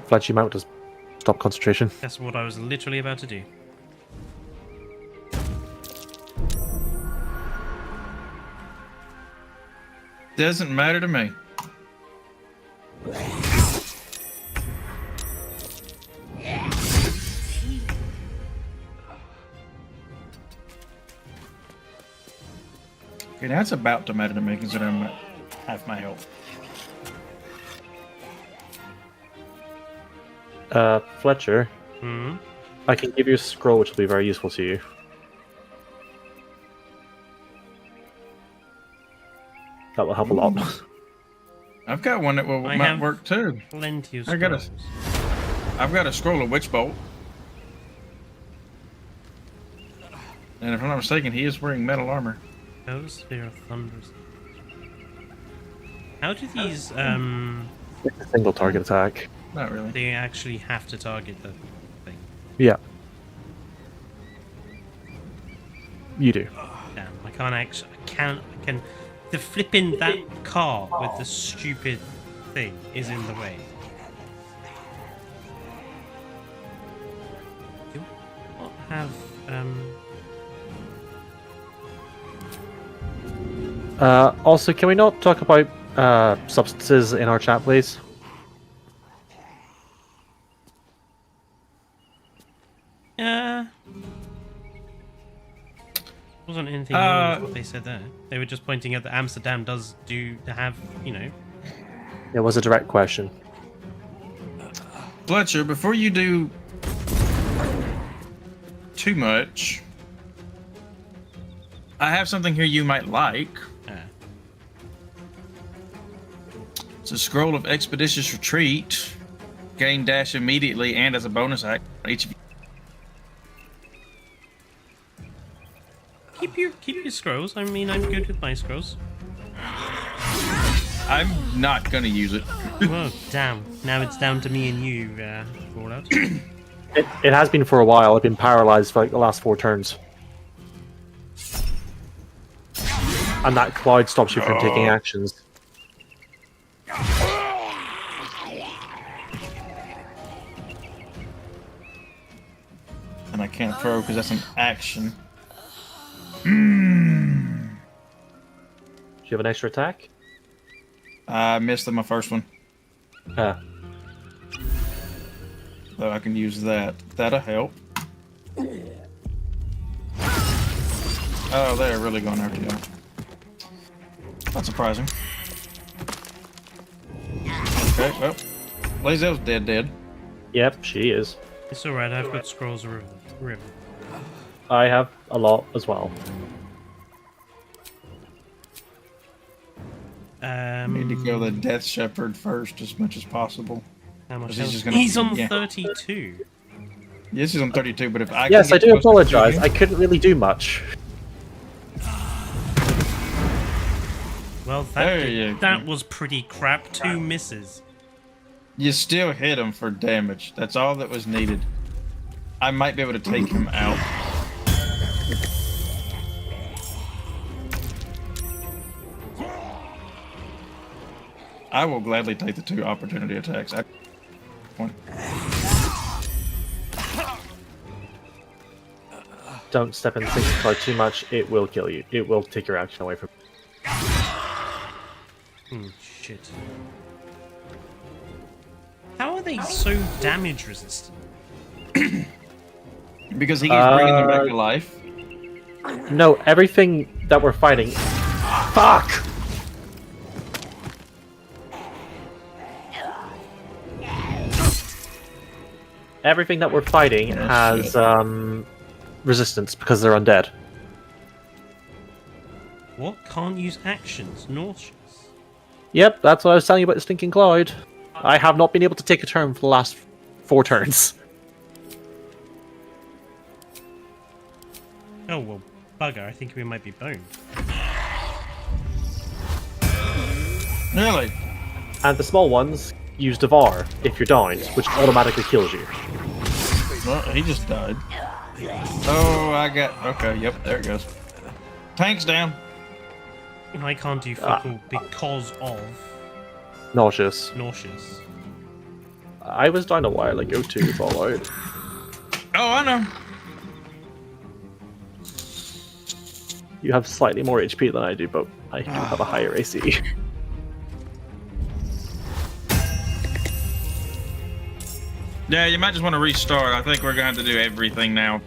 Fletchy Mount does stop concentration. That's what I was literally about to do. Doesn't matter to me. Okay, that's about to matter to me considering I'm at half my health. Fletcher. Hmm? I can give you a scroll which will be very useful to you. That will help a lot. I've got one that might work too. Plenty of I've got a scroll of Witch Bolt. And if I'm not mistaken, he is wearing metal armor. Sphere of Thunders. How do these It's a single target attack. Not really. They actually have to target the thing? Yeah. You do. Damn, I can't actually. I can. The flipping that car with the stupid thing is in the way. Do you not have Also, can we not talk about substances in our chat, please? Wasn't anything wrong with what they said there. They were just pointing out that Amsterdam does have, you know. It was a direct question. Fletcher, before you do too much, I have something here you might like. It's a scroll of expeditious retreat. Gain dash immediately and as a bonus act. Each of you. Keep your scrolls. I mean, I'm good with my scrolls. I'm not gonna use it. Well, damn. Now it's down to me and you, Fallout. It has been for a while. I've been paralyzed for like the last 4 turns. And that cloud stops you from taking actions. And I can't throw because that's an action. Do you have an extra attack? I missed on my first one. So I can use that. That'll help. Oh, they're really going after you. Not surprising. Okay, well, Lazel's dead. Yep, she is. It's alright, I've got scrolls of river. I have a lot as well. Need to kill the Death Shepherd first as much as possible. How much He's, he's on 32. Yes, he's on 32, but if I Yes, I do apologize. I couldn't really do much. Well, that was pretty crap. 2 misses. You still hit him for damage. That's all that was needed. I might be able to take him out. I will gladly take the 2 opportunity attacks. Don't step in the sinking cloud too much. It will kill you. It will take your action away from you. Shit. How are they so damage resistant? Because he keeps bringing them back to life. No, everything that we're fighting... Fuck! Everything that we're fighting has resistance because they're undead. What? Can't use actions? Nauseous. Yep, that's what I was telling you about the Stinking Cloud. I have not been able to take a turn for the last 4 turns. Oh, well, bugger, I think we might be boned. Really? And the small ones use Devour if you're down, which automatically kills you. Well, he just died. Oh, I got... Okay, yep, there it goes. Tank's down. I can't do fuck all because of... Nauseous. I was down a while ago too, Fallout. Oh, I know. You have slightly more HP than I do, but I do have a higher AC. Yeah, you might just want to restart. I think we're going to have to do everything now.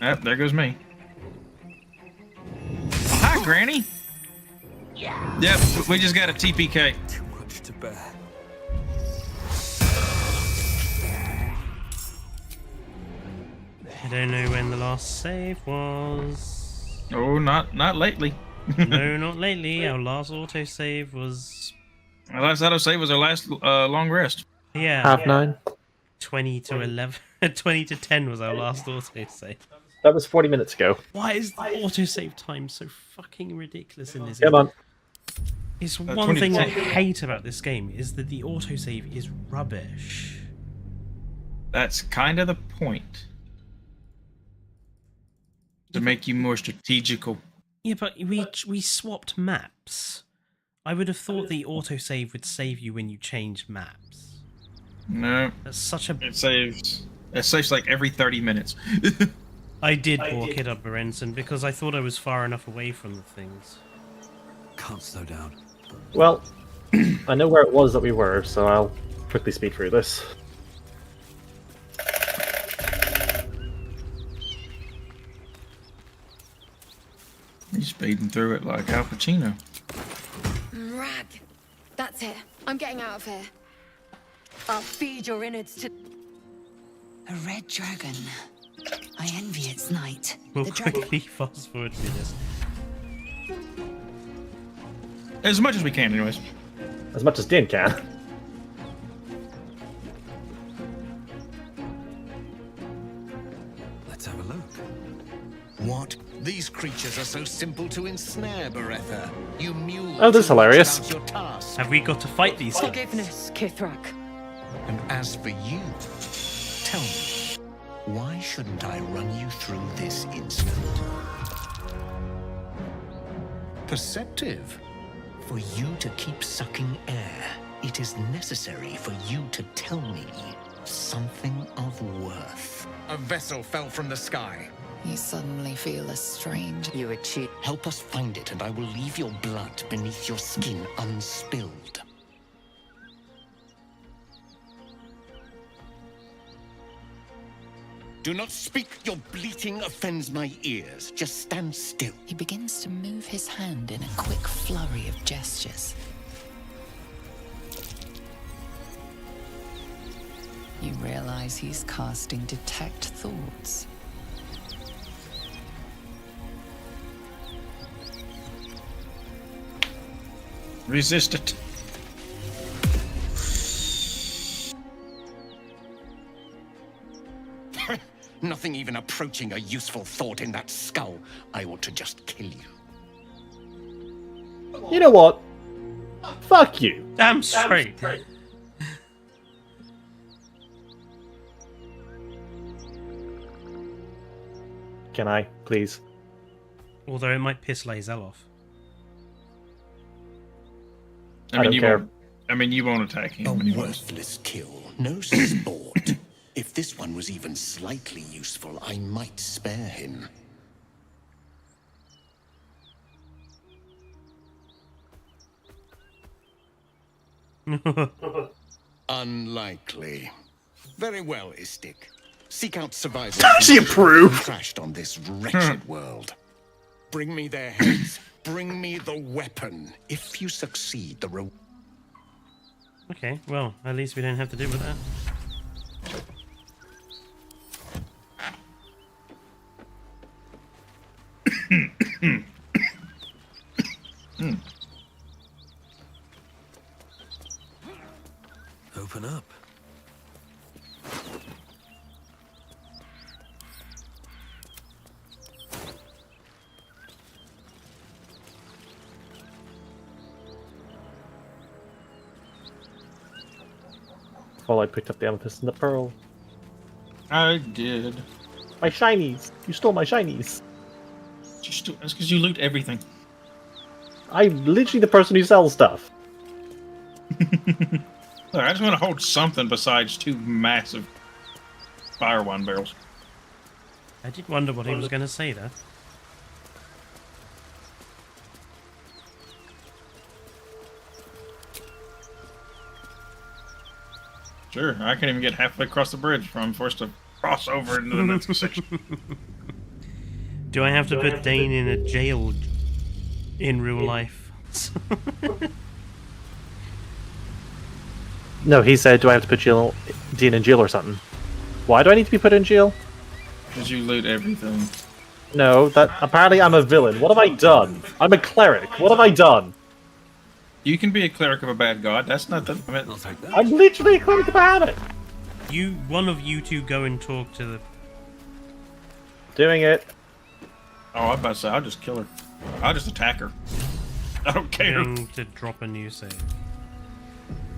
Yep, there goes me. Oh, hi, Granny. Yep, we just got a TPK. Too much to bear. I don't know when the last save was. Oh, not lately. No, not lately. Our last autosave was... Our last autosave was our last long rest. Yeah. 9:30. 20 to 11. 20 to 10 was our last autosave. That was 40 minutes ago. Why is the autosave time so fucking ridiculous in this Come game? on. It's one thing I hate about this game is that the autosave is rubbish. That's kind of the point. To make you more strategical. Yeah, but we swapped maps. I would have thought the autosave would save you when you change maps. No. That's such a... It saves like every 30 minutes. I did walk it up, Berenson, because I thought I was far enough away from the things. Can't slow down. Well, I know where it was that we were, so I'll quickly speed through this. He's speeding through it like Al Pacino. Rag. That's it. I'm getting out of here. I'll feed your innards to... A red dragon. I envy its night. We'll The dragon. quickly fast forward through this. As much as we can, anyways. As much as Din can. Let's have a look. What? These creatures are so simple to ensnare, Beretha. You mule. Oh, this is hilarious. Your task. Have we got to fight these guys? Forgiveness, Kithrak. And as for you, tell me, why shouldn't I run you through this instant? Perceptive. For you to keep sucking air, it is necessary for you to tell me something of worth. A vessel fell from the sky. You suddenly feel a strange... You achieve. Help us find it, and I will leave your blood beneath your skin unspilled. Do not speak. Your bleating offends my ears. Just stand still. He begins to move his hand in a quick flurry of gestures. You realize he's casting Detect Thoughts. Resist it. Nothing even approaching a useful thought in that skull. I ought to just kill you. You know what? Fuck you. Damn straight. Can I, please? Although it might piss Lae'zel off. I don't care. You won't attack him. A when he worthless kill. No sport. If this one was even slightly useful, I might spare him. Unlikely. Very well, Istik. Seek out survivors She approved. crashed on this wretched world. Bring me their heads. Bring me the weapon. If you succeed, the reward. Okay, well, at least we don't have to deal with that. Open up. Well, I picked up the amethyst and the pearl. I did. My shinies! You stole my shinies! That's because you loot everything. I'm literally the person who sells stuff. Look, I just want to hold something besides two massive fire wine barrels. I did wonder what he was going to say there. Sure, I can't even get halfway across the bridge before I'm forced to cross over into the next section. Do I have to put Dane in a jail in real life? No, he said, do I have to put Dean in jail or something? Why do I need to be put in jail? Because you loot everything. No, that apparently I'm a villain. What have I done? I'm a cleric. What have I done? You can be a cleric of a bad god. That's not the... I'll take that. I'm literally a cleric of a habit. One of you two go and talk to the... Doing it. Oh, I was about to say, I'll just kill her. I'll just attack her. I don't care. Going to drop a new save.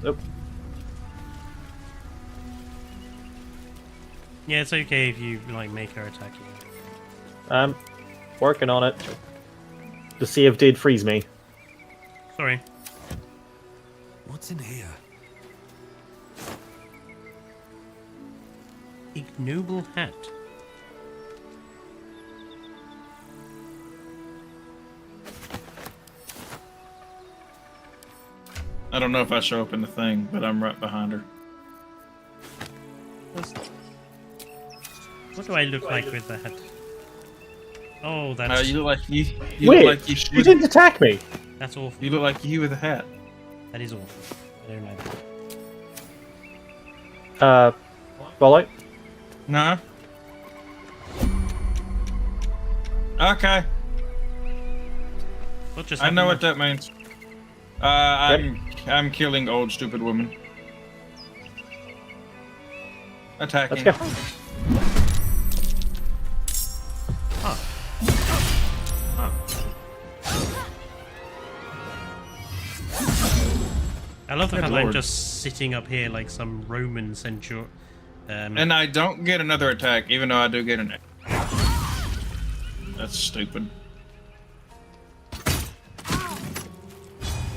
Nope. Yeah, it's okay if you make her attack you. Working on it. The sea of did freeze me. Sorry. What's in here? Ignoble hat. I don't know if I show up in the thing, but I'm right behind her. What do I look like with the hat? Oh, that's... you look like you Wait, look like you you didn't attack me. That's awful. You look like you with a hat. That is awful. I don't like that. Rollout? No. Okay. What just I know happened what that means. I'm killing old stupid women. Attacking. Let's go. I love the Good fact that I'm lord. just sitting up here like some Roman centaur. And I don't get another attack, even though I do get an. That's stupid.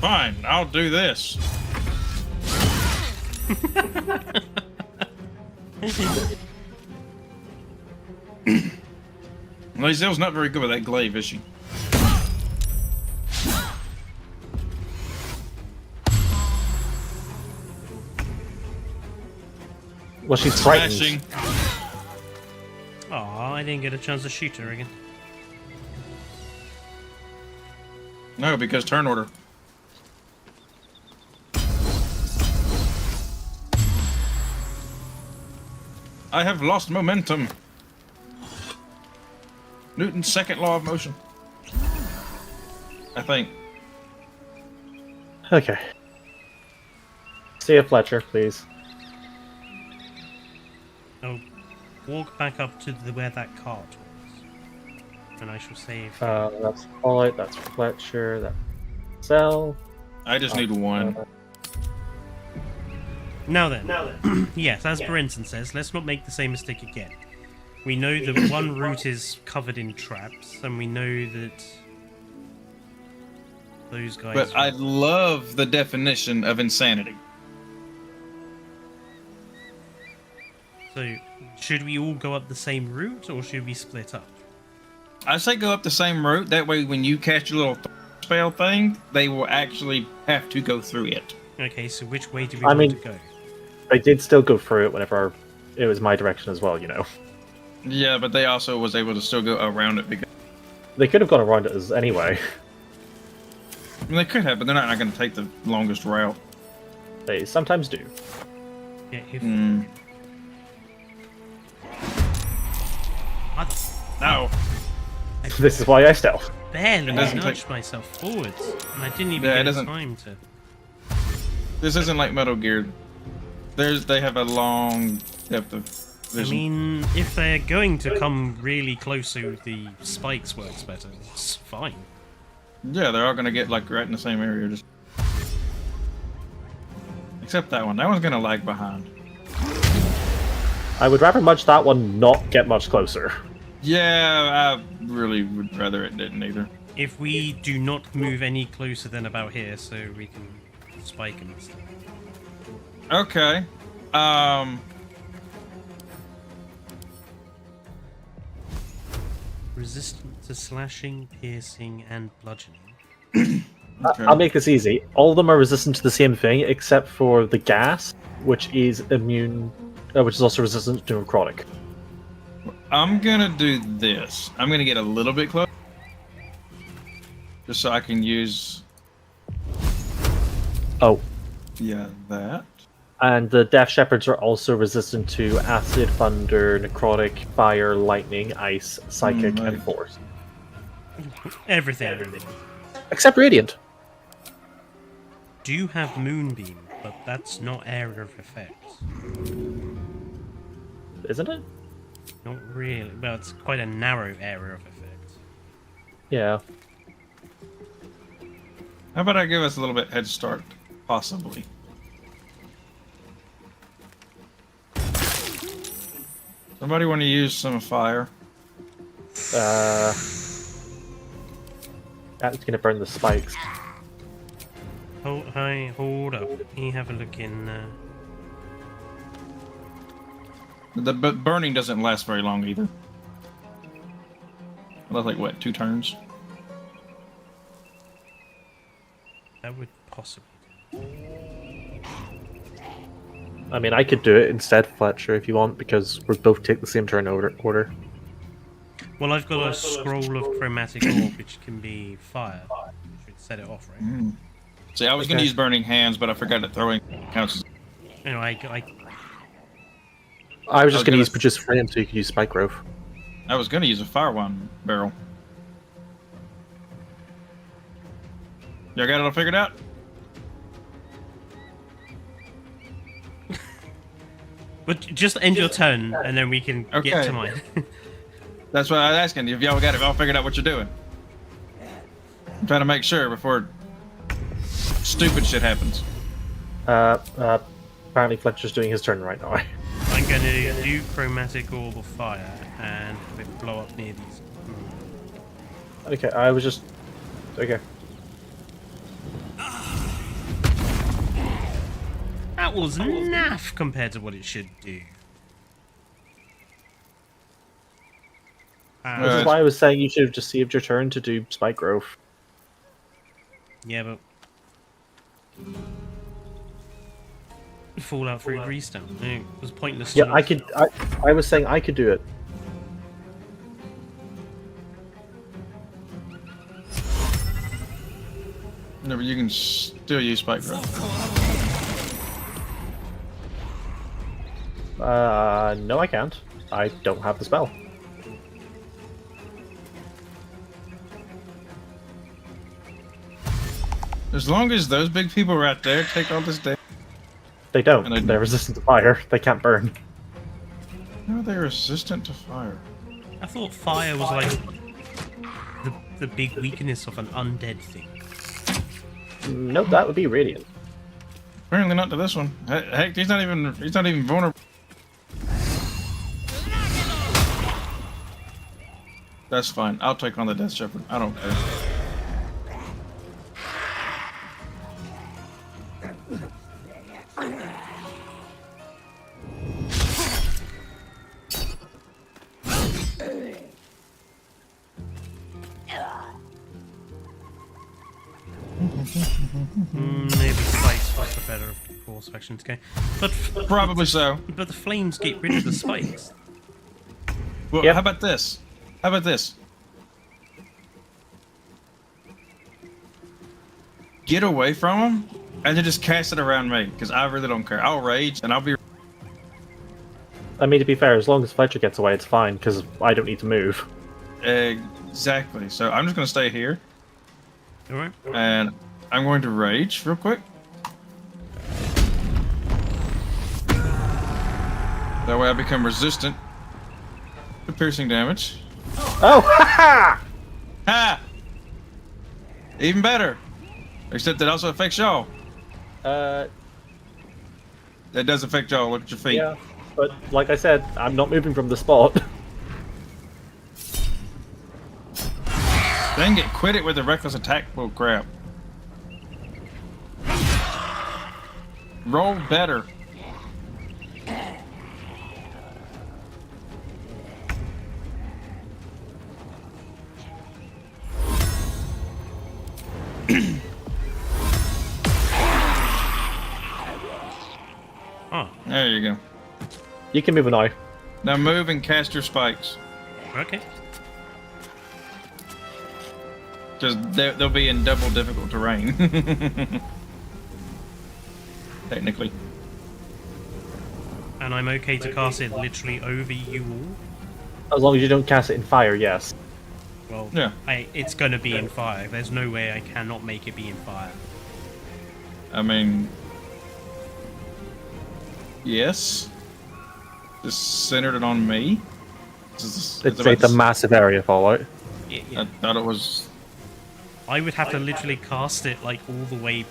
Fine, I'll do this. Lae'zel's not very good with that glaive, is she? Well, she's frightened. Smashing. Aw, I didn't get a chance to shoot her again. No, because turn order. I have lost momentum. Newton's second law of motion. I think. Okay. See ya, Fletcher, please. Oh, walk back up to where that cart was. And I shall save. That's Fallout, that's Fletcher, that's Cell. I just need one. Now then. Yes, as Brenton says, let's not make the same mistake again. We know that one route is covered in traps, and we know that those guys... But I love the definition of insanity. So, should we all go up the same route, or should we split up? I say go up the same route. That way, when you catch your little spell thing, they will actually have to go through it. Okay, so which way do we want to go? I did still go through it whenever it was my direction as well, you know. Yeah, but they also was able to still go around it because... They could have gone around it as anyway. I mean, they could have, but they're not going to take the longest route. They sometimes do. Yeah, if... No. This is why I stealth. Barely It doesn't nudged take- myself forwards, and I didn't even Yeah, it get doesn't- time to... This isn't like Metal Gear. They have a long depth of I vision. mean, if they're going to come really close so the spikes works better, it's fine. Yeah, they're all going to get like right in the same area. Just except that one. That one's going to lag behind. I would rather much that one not get much closer. Yeah, I really would rather it didn't either. If we do not move any closer than about here, so we can spike them and stuff. Okay. Resistant to slashing, piercing, and bludgeoning. I'll make this easy. All of them are resistant to the same thing, except for the gas, which is immune, which is also resistant to necrotic. I'm gonna do this. I'm gonna get a little bit close, just so I can use. Oh. Yeah, that. And the Death Shepherds are also resistant to acid, thunder, necrotic, fire, lightning, ice, psychic, and force. Everything. Except radiant. Do have Moonbeam, but that's not area of effect. Isn't it? Not really. Well, it's quite a narrow area of effect. Yeah. How about I give us a little bit head start, possibly. Somebody want to use some fire? That's gonna burn the spikes. Hold up. Let me have a look in. But burning doesn't last very long either. That's like what, 2 turns? That would possibly. I mean, I could do it instead, Fletcher, if you want, because we both take the same turn order. Well, I've got a scroll of chromatic orb, which can be fire. Which would set it off, right? See, I was going to use burning hands, but I forgot that throwing counts as... Anyway, I was just going to use produce flame so you could use spike growth. I was going to use a fire wand barrel. Y'all got it all figured out? But just end your turn, and then we can get to mine. That's what I was asking. If y'all got it all figured out what you're doing. I'm trying to make sure before stupid shit happens. Apparently Fletcher's doing his turn right now. I'm going to do chromatic orb of fire and have it blow up near these. Okay, I was just... Okay. That was naff compared to what it should do. This is why I was saying you should have just saved your turn to do spike growth. Yeah, but... Fallout 3 restone. It was pointless. Yeah, I was saying I could do it. No, but you can still use spike growth. No I can't. I don't have the spell. As long as those big people right there take all this damage. They don't. They're resistant to fire. They can't burn. No, they're resistant to fire. I thought fire was like the big weakness of an undead thing. Nope, that would be radiant. Apparently not to this one. Heck, he's not even vulnerable. That's fine. I'll take on the Death Shepherd. I don't care. Maybe spikes was the better course of action to go. But probably so. But the flames get rid of the spikes. Well, how about this? How about this? Get away from them and then just cast it around me, because I really don't care. I'll rage and I'll be... I mean, to be fair, as long as Fletcher gets away, it's fine, because I don't need to move. Exactly. So I'm just going to stay here. Alright. And I'm going to rage real quick. That way I become resistant to piercing damage. Oh, ha! Ha! Even better. Except it also affects y'all. That does affect y'all. Look at your feet. Yeah, but like I said, I'm not moving from the spot. Dang it, quit it with the reckless attack. Oh, crap. Roll better. Oh. There you go. You can move an eye. Now move and cast your spikes. Okay. Because they'll be in double difficult terrain. Technically. And I'm okay to cast it literally over you all? As long as you don't cast it in fire, yes. Well, yeah. It's going to be in fire. There's no way I cannot make it be in fire. I mean... Yes. Just centered it on me. It's a massive area fallout. Yeah. I thought it was... I would have to literally cast it like all the way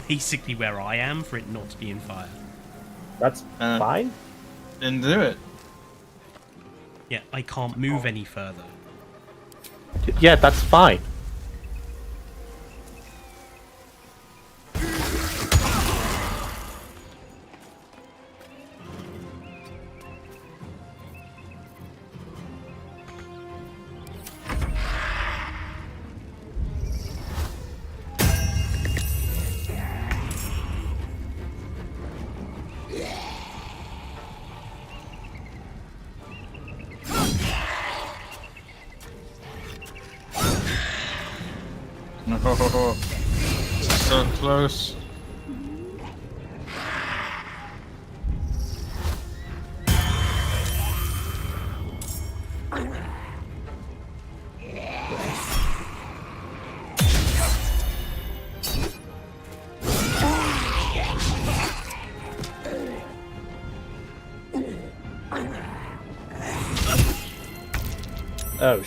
basically where I am for it not to be in fire. That's fine. Then do it. Yeah, I can't move any further. Yeah, that's fine. Oh, so close. Oh,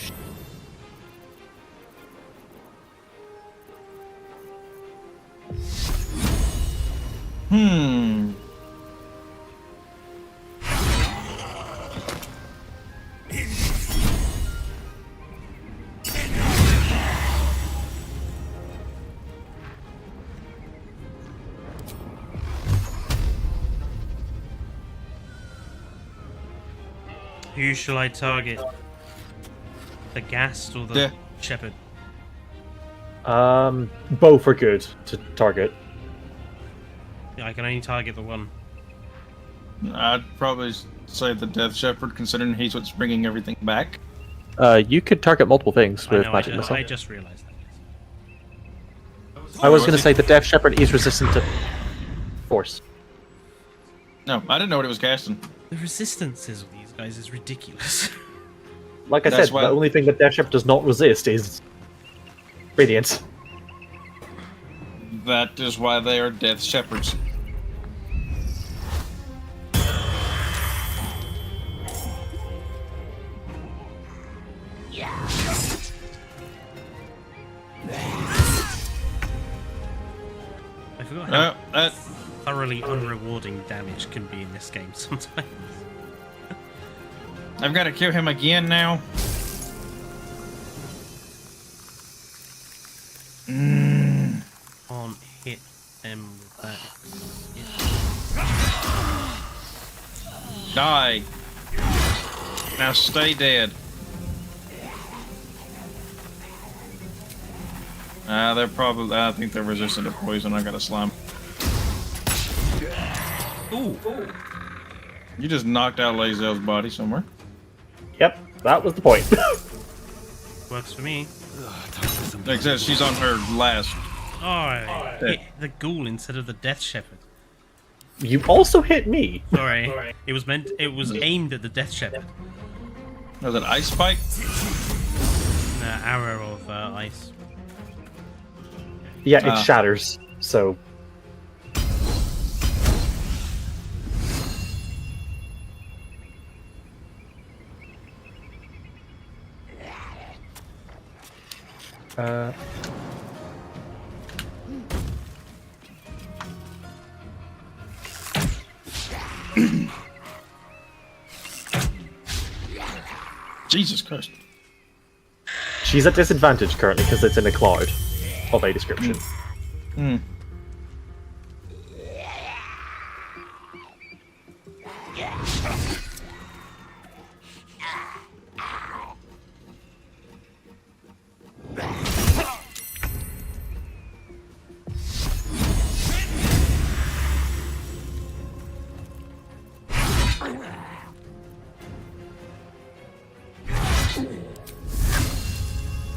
Who shall I target? The Ghast or the Shepherd? Both are good to target. Yeah, I can only target the one. I'd probably say the Death Shepherd, considering he's what's bringing everything back. You could target multiple things with magic missile. I just realised that. I was going to say the Death Shepherd is resistant to force. No, I didn't know what it was casting. The resistances of these guys is ridiculous. Like I said, the only thing that Death Shepherd does not resist is Radiant. That is why they are Death Shepherds. I forgot how thoroughly unrewarding damage can be in this game sometimes. I've got to kill him again now. Can't hit him with that. Die. Now stay dead. They're probably. I think they're resistant to poison. I got a slime. Ooh. You just knocked out Lae'zel's body somewhere. Yep, that was the point. Works for me. Except she's on her last. Oh, I hit the ghoul instead of the Death Shepherd. You also hit me. Sorry. It was aimed at the Death Shepherd. Was it Ice Spike? Arrow of ice. Yeah, it shatters, so... Jesus Christ. She's at disadvantage currently because it's in a cloud of a description.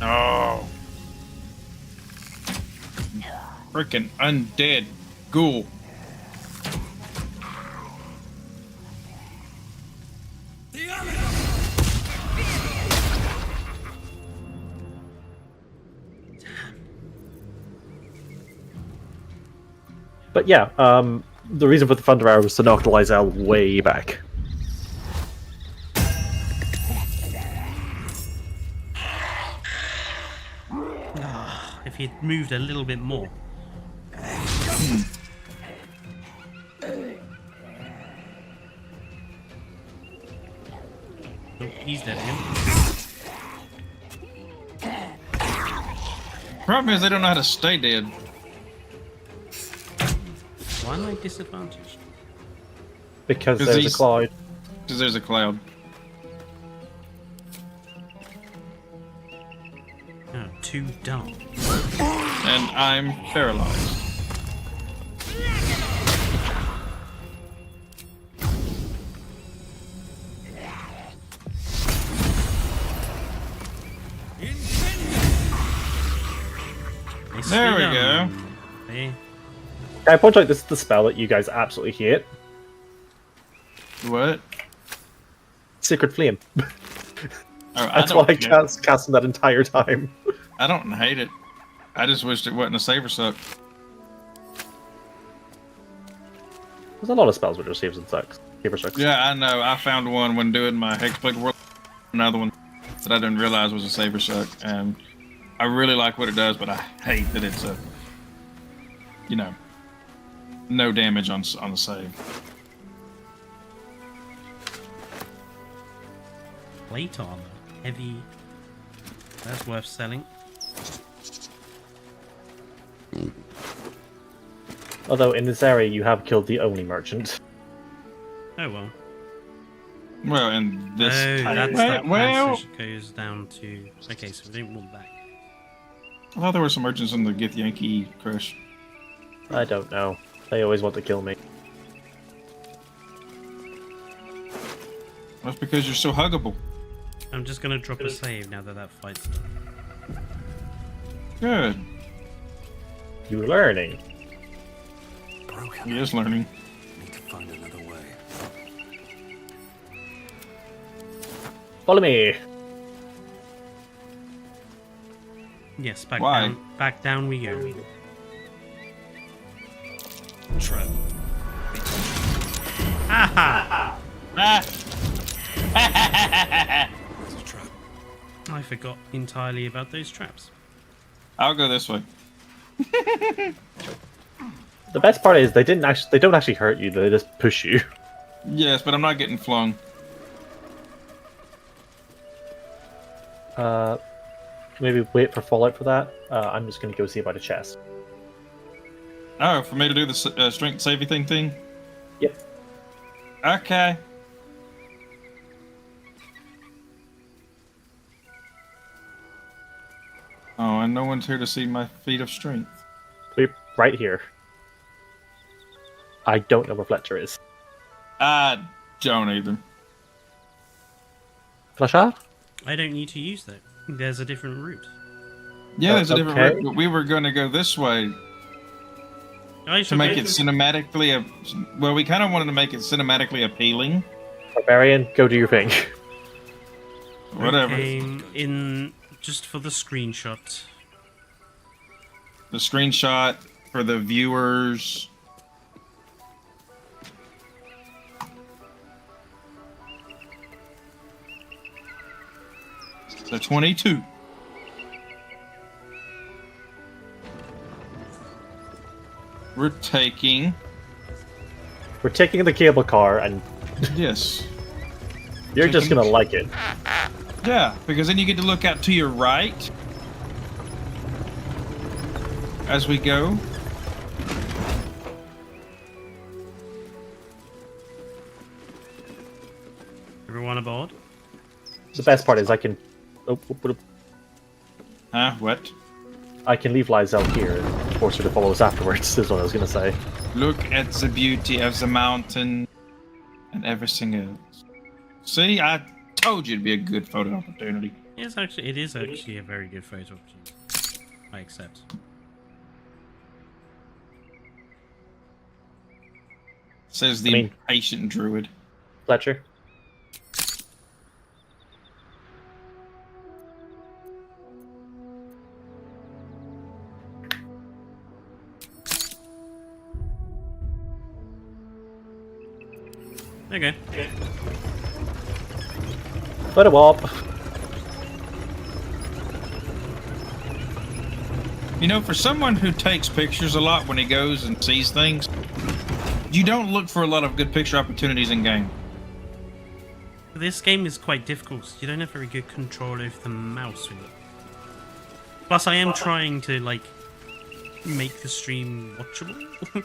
Oh. Freaking undead ghoul. But yeah, the reason for the Thunder Arrow was to knock Lae'zel way back. If he'd moved a little bit more. Oh, he's dead again. Problem is they don't know how to stay dead. Why am I disadvantaged? Because there's a cloud. Because there's a cloud. Oh, too dark. And I'm paralyzed. There we go. Hey. Can I point out this is the spell that you guys absolutely hate? What? Secret Flame. Oh, That's why I cast that entire time. I don't hate it. I just wished it wasn't a saver suck. There's a lot of spells which are saves and sucks. Saver sucks. Yeah, I know. I found one when doing my Hexblade World. Another one that I didn't realize was a saver suck, and I really like what it does, but I hate that it's a, you know, no damage on the save. Plate armor. Heavy. That's worth selling. Although in this area you have killed the only merchant. Oh well. Well, in this that's that passage goes down to... Okay, so we don't want that. I thought there were some merchants in the Githyanki crush. I don't know. They always want to kill me. That's because you're so huggable. I'm just gonna drop a save now that fight's done. Good. You're learning. He is learning. Need to find another way. Follow me. Yes, back Why? down. Back down we go. Trap. Aha! There's a trap. I forgot entirely about those traps. I'll go this way. The best part is they don't actually hurt you, they just push you. Yes, but I'm not getting flung. Maybe wait for Fallout for that. I'm just gonna go see about a chest. Oh, for me to do the strength saving thing? Yep. Okay. Oh, and no one's here to see my feat of strength. We're right here. I don't know where Fletcher is. I don't either. Fletcher? I don't need to use that. There's a different route. Yeah, there's a different okay. route, but we were going to go this way to make it cinematically... Well, we kind of wanted to make it cinematically appealing. Barbarian, go do your thing. Whatever. In just for the screenshot. The screenshot for the viewers. The 22. We're taking the cable car, and yes, you're just gonna like it. Yeah, because then you get to look out to your right as we go. Everyone aboard? The best part is I can... What? I can leave Lizelle here and force her to follow us afterwards, is what I was going to say. Look at the beauty of the mountain and everything else. See, I told you it'd be a good photo opportunity. It is actually a very good photo opportunity. I accept. Says the impatient druid. Fletcher? Okay. Let it warp. You know, for someone who takes pictures a lot when he goes and sees things, you don't look for a lot of good picture opportunities in game. This game is quite difficult. You don't have very good control over the mouse with it. Plus, I am trying to, like, make the stream watchable.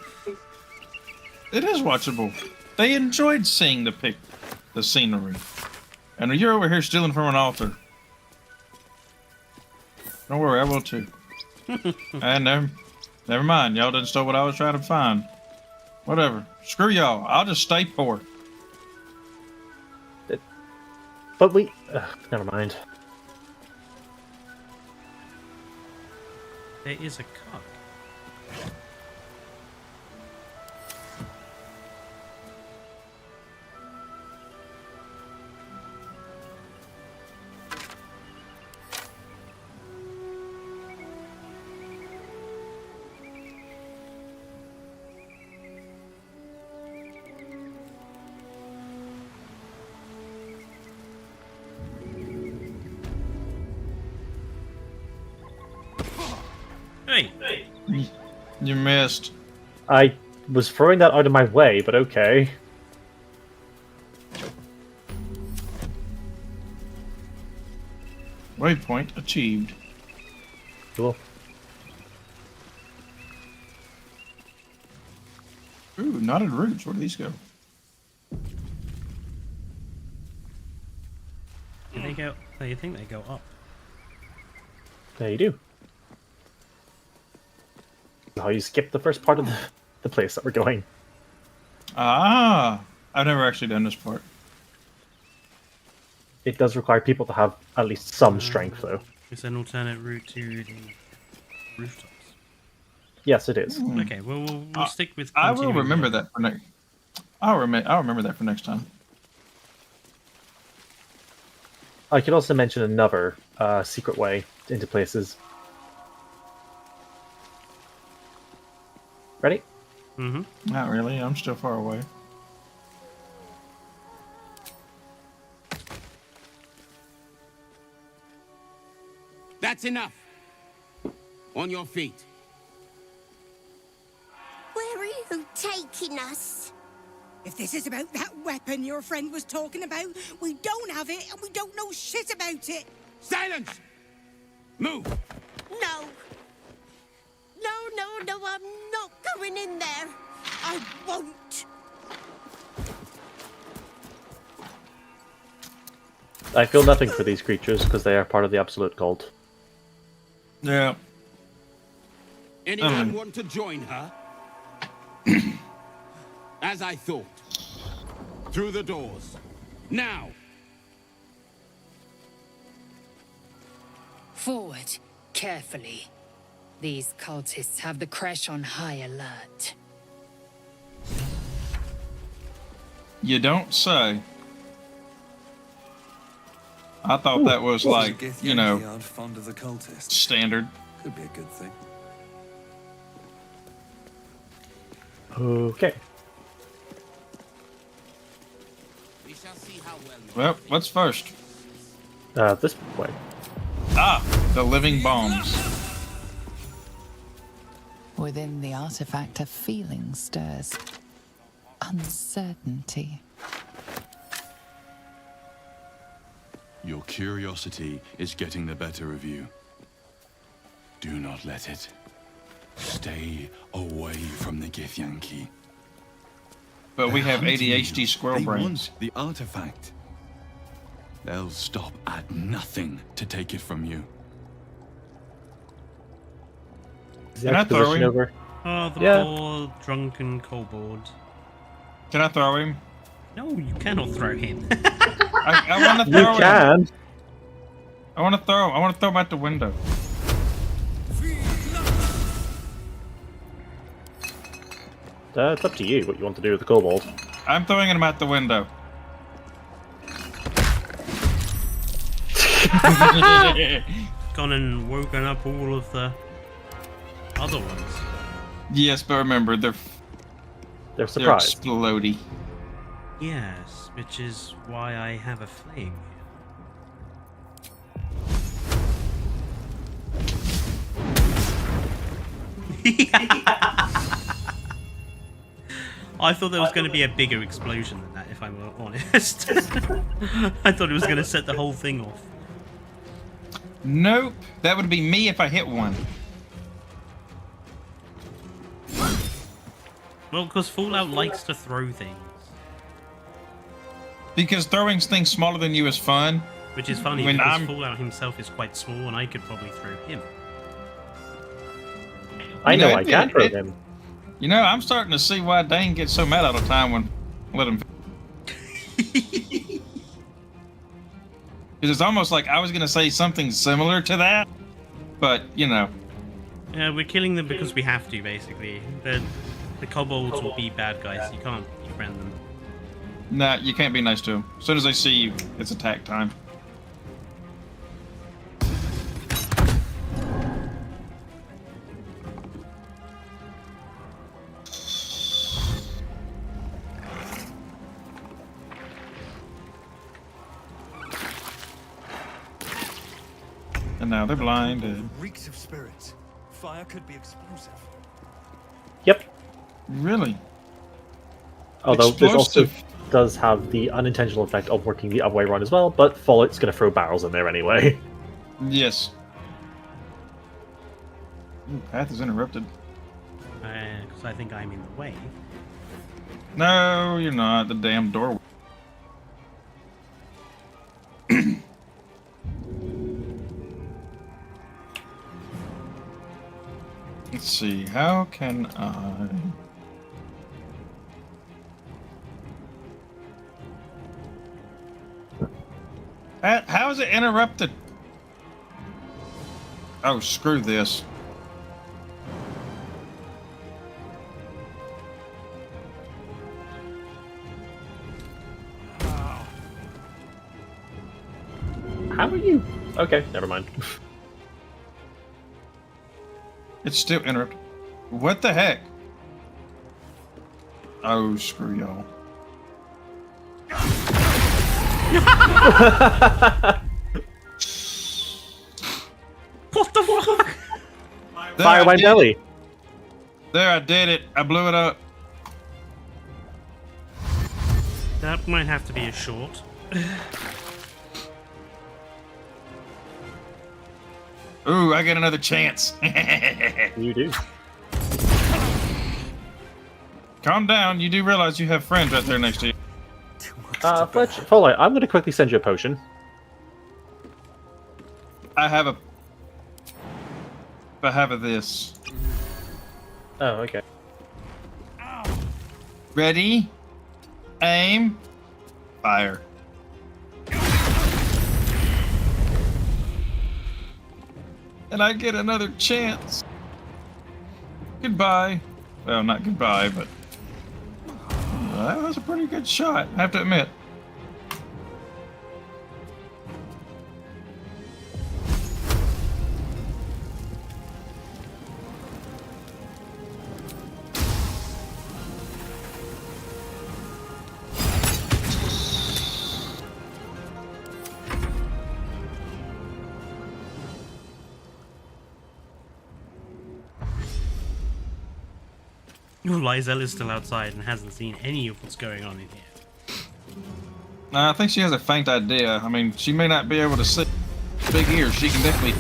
It is watchable. They enjoyed seeing the scenery. And you're over here stealing from an altar. Don't worry, I will too. And never mind. Y'all didn't steal what I was trying to find. Whatever. Screw y'all. I'll just stay poor. But we... never mind. there is a card. Hey! You missed. I was throwing that out of my way, but okay. Waypoint achieved. Cool. Ooh, knotted roots. Where do these go? Do they go? I think they go up. There you do. How you skip the first part of the place that we're going. Ah, I've never actually done this part. It does require people to have at least some strength, though. It's an alternate route to the rooftops. Yes, it is. Okay, well, we'll stick with. I will remember that for next. I'll remember that for next time. I could also mention another secret way into places. Ready? Mm-hmm. Not really. I'm still far away. That's enough. On your feet. Where are you taking us? If this is about that weapon your friend was talking about, we don't have it and we don't know shit about it. Silence! Move! No. No, I'm not going in there. I won't. I feel nothing for these creatures because they are part of the Absolute Cult. Yeah. Anyone want to join her? As I thought. Through the doors. Now! Forward, carefully. These cultists have the Creche on high alert. You don't say. I thought that was like, you know, fond of the cultists. standard. Could be a good thing. Okay. We shall see how well. Well, what's first? This way. Ah, the living bombs. Within the artifact, a feeling stirs. Uncertainty. Your curiosity is getting the better of you. Do not let it. Stay away from the Githyanki. But we have They're hunting ADHD you. squirrel They brains. want the artifact. They'll stop at nothing to take it from you. Can I throw him? Over. Oh, the Yeah. poor drunken kobold. Can I throw him? No, you cannot throw him. I want to You throw him. can. I want to throw him. I want to throw him out the window. It's up to you what you want to do with the kobold. I'm throwing him out the window. Gone and woken up all of the other ones. Yes, but remember, they're surprised. explodey. Yes, which is why I have a fling. I thought there was going to be a bigger explosion than that, if I'm honest. I thought it was going to set the whole thing off. Nope, that would be me if I hit one. Well, because Fallout likes to throw things. Because throwing things smaller than you is fun. Which is funny, When because I'm- Fallout himself is quite small, and I could probably throw him. I know I can throw him. You know, I'm starting to see why Dane gets so mad all the time when let him. Because it's almost like I was going to say something similar to that, but you know, Yeah, we're killing them because we have to, basically. The kobolds will be bad guys. You can't befriend them. Nah, you can't be nice to them. As soon as they see you, it's attack time. And now they're blinded. Reeks of spirits. Fire could be explosive. Yep. Really? Although this also does have the unintentional effect of working the other way around as well, but Fallout's going to throw barrels in there anyway. Yes. Ooh, path is interrupted. Because I think I'm in the way. No, you're not. The damn door. Let's see. How can I... How is it interrupted? Oh, screw this. How are you? Okay, never mind. It's still interrupted. What the heck? Oh, screw y'all. What the fuck? Fire my belly. There, I did it. I blew it up. That might have to be a short. Ooh, I get another chance. You do. Calm down. You do realize you have friends right there next to you. Fletch, Fallout, I'm going to quickly send you a potion. I have a this. Oh, okay. Ready? Aim. Fire. And I get another chance. Goodbye. Well, not goodbye, but that was a pretty good shot, I have to admit. Lysel is still outside and hasn't seen any of what's going on in here. I think she has a faint idea. I mean, she may not be able to see. Big ears, she can definitely.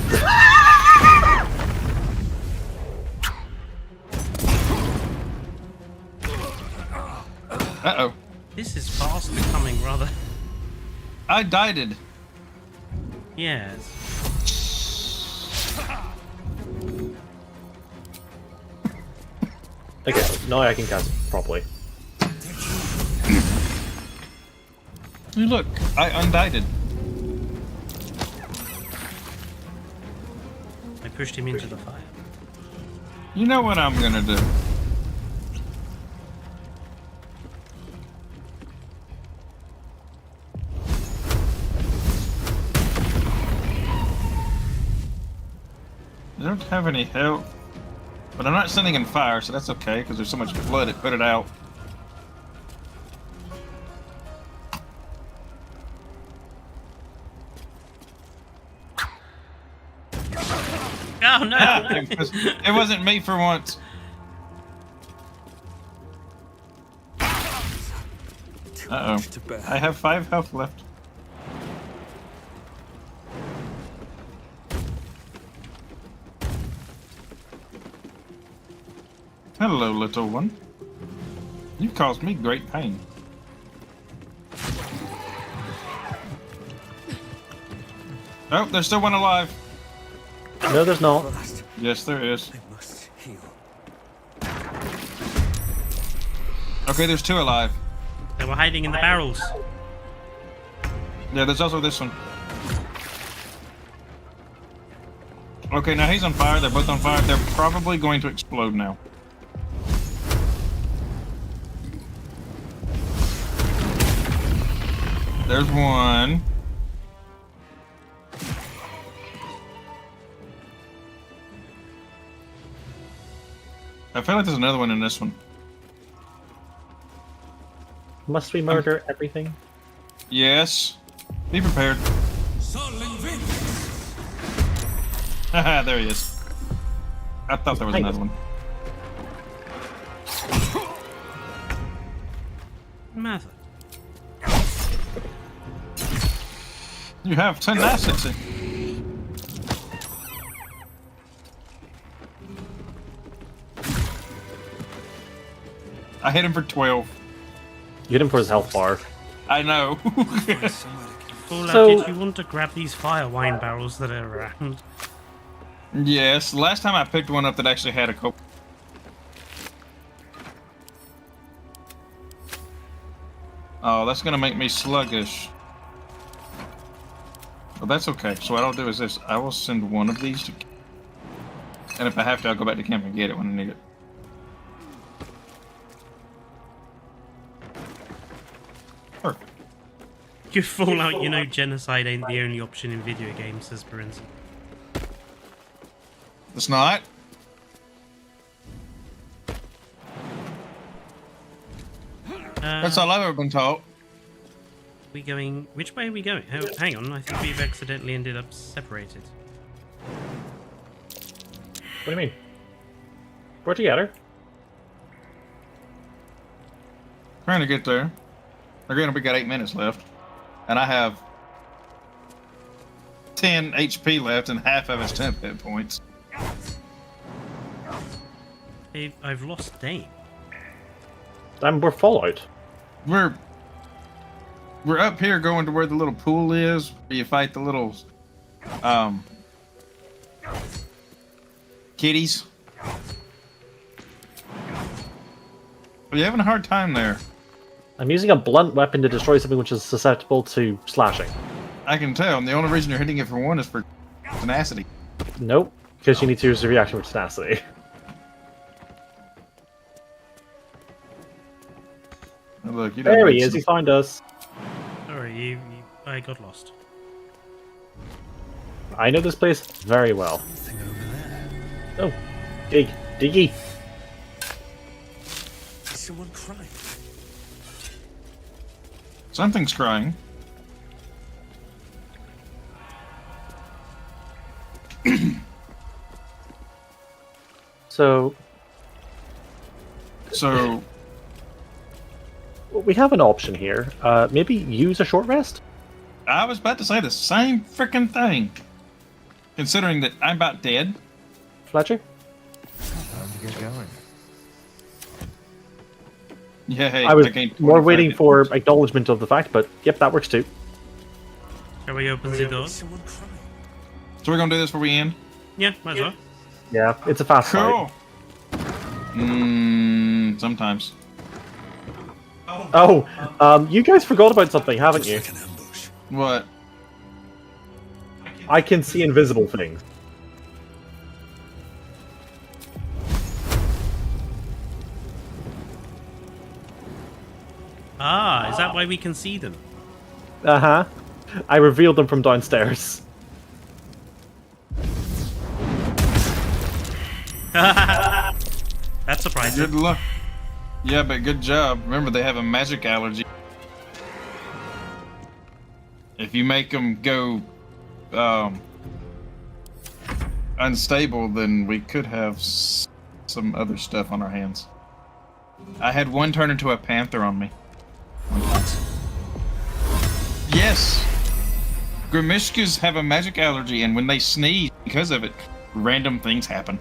Uh-oh. This is fast becoming rather... I died. Yes. Okay, now I can cast it properly. Hey, look, I undied. I pushed him into the fire. You know what I'm gonna do. I don't have any health. But I'm not sending in fire, so that's okay, because there's so much blood it put it out. Oh no! It wasn't me for once. Uh-oh. I have 5 health left. Hello, little one. You caused me great pain. Oh, there's still one alive. No, there's not. Yes, there is. Okay, there's 2 alive. They were hiding in the barrels. Yeah, there's also this one. Okay, now he's on fire. They're both on fire. They're probably going to explode now. There's one. I feel like there's another one in this one. Must we murder everything? Yes. Be prepared. Haha, there he is. I thought there was another one. Mother. You have tenacity. I hit him for 12. You hit him for his health bar. I know. Fallout, So- did you want to grab these fire wine barrels that are around? Yes, last time I picked one up that actually had a coke. Oh, that's gonna make me sluggish. Well, that's okay. So what I'll do is this. I will send one of these to... And if I have to, I'll go back to camp and get it when I need it. Perfect. Good Fallout, you know genocide ain't the only option in video games, says Barenza. It's not. That's all I've ever been taught. We going... Which way are we going? Oh, hang on, I think we've accidentally ended up separated. What do you mean? We're together. Trying to get there. Again, we got 8 minutes left. And I have 10 HP left and half of it's 10 hit points. I've lost Dane. And we're Fallout. We're up here going to where the little pool is, where you fight the little kitties. Are you having a hard time there? I'm using a blunt weapon to destroy something which is susceptible to slashing. I can tell, and the only reason you're hitting it for one is for tenacity. Nope, because you need to use the reaction with tenacity. Oh, look, you There he is, he found us. Sorry, I got lost. I know this place very well. Oh, Diggy. Is someone crying? Something's crying. So we have an option here. Maybe use a short rest? I was about to say the same freaking thing. Considering that I'm about dead. Fletcher? Time to get going. Yeah, hey, I was gained more 25 waiting hit for points. acknowledgement of the fact, but yep, that works too. Shall we open the door? So we're gonna do this before we end? Yeah, might as well. Yeah, it's a fast Cool. fight. Sometimes. Oh, you guys forgot about something, haven't you? What? I can see invisible things. Ah, is that why we can see them? Uh-huh. I revealed them from downstairs. That's surprising. Good luck. Yeah, but good job. Remember, they have a magic allergy. If you make them go unstable, then we could have some other stuff on our hands. I had one turn into a panther on me. Yes! Grimishkas have a magic allergy, and when they sneeze because of it, random things happen.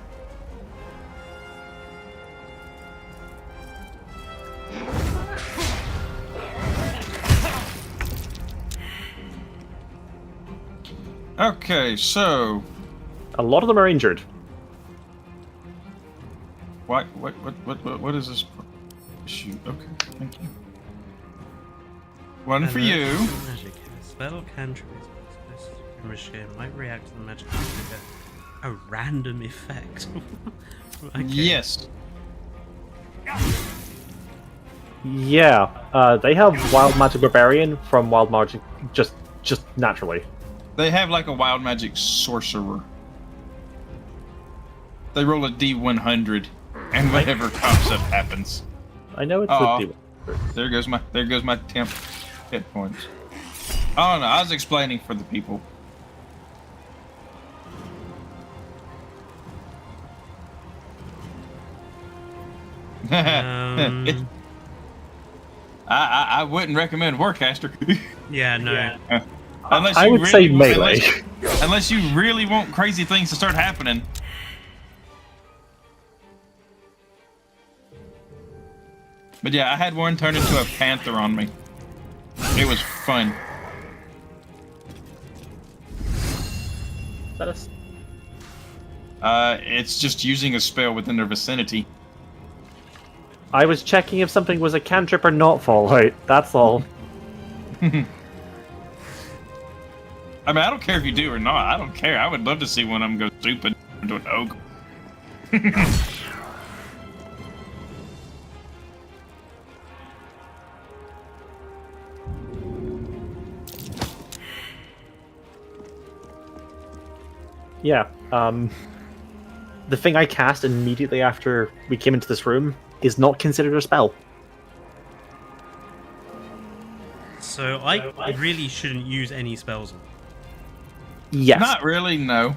Okay, so... A lot of them are injured. What is this? Shoot, okay, thank you. One for you. Magic. Spell cantrip is might react to the magic. A random effect. Okay. Yes. Yeah, they have Wild Magic Barbarian from Wild Magic just naturally. They have like a wild magic sorcerer. They roll a D100, and whatever pops up happens. I know it's Aw, a D100. there goes my temp hit points. Oh no, I was explaining for the people. I wouldn't recommend Warcaster. Yeah, no. Unless I you would really say want- melee. Unless you really want crazy things to start happening. But yeah, I had one turn into a panther on me. It was fun. That is... It's just using a spell within their vicinity. I was checking if something was a cantrip or not Fallout. That's all. I mean, I don't care if you do or not. I don't care. I would love to see one of them go stupid into an ogre. Yeah, the thing I cast immediately after we came into this room is not considered a spell. So I really shouldn't use any spells on. Yes. Not really, no.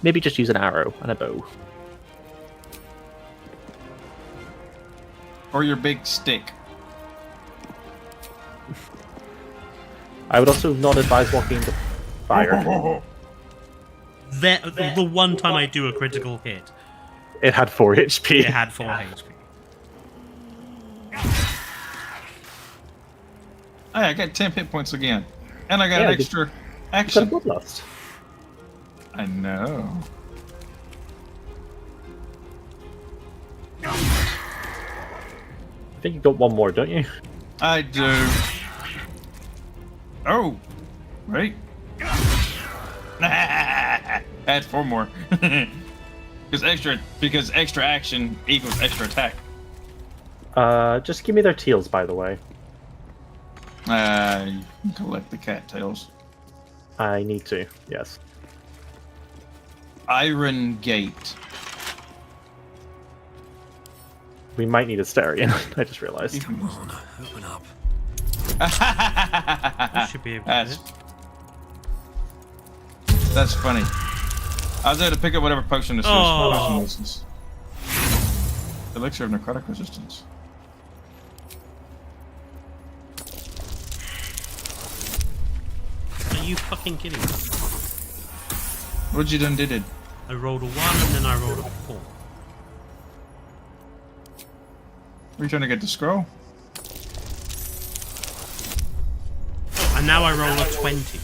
Maybe just use an arrow and a bow. Or your big stick. I would also not advise walking into fire. The one time I do a critical hit, It had 4 HP. it had 4 HP. Hey, I got 10 hit points again. And I got Yeah, an extra Got a action. bloodlust. I know. I think you've got one more, don't you? I do. Oh, right. Add 4 more. because extra action equals extra attack. Just give me their teals, by the way. You can collect the cattails. I need to, yes. Iron Gate. We might need a Starion, I just realized. Come on, open up. You should be able to do it. That's funny. I was there to pick up whatever potion this is. Elixir of necrotic resistance. Are you fucking kidding me? What'd you done did it? I rolled a 1 and then I rolled a 4. Were you trying to get the scroll? And now I roll a 20.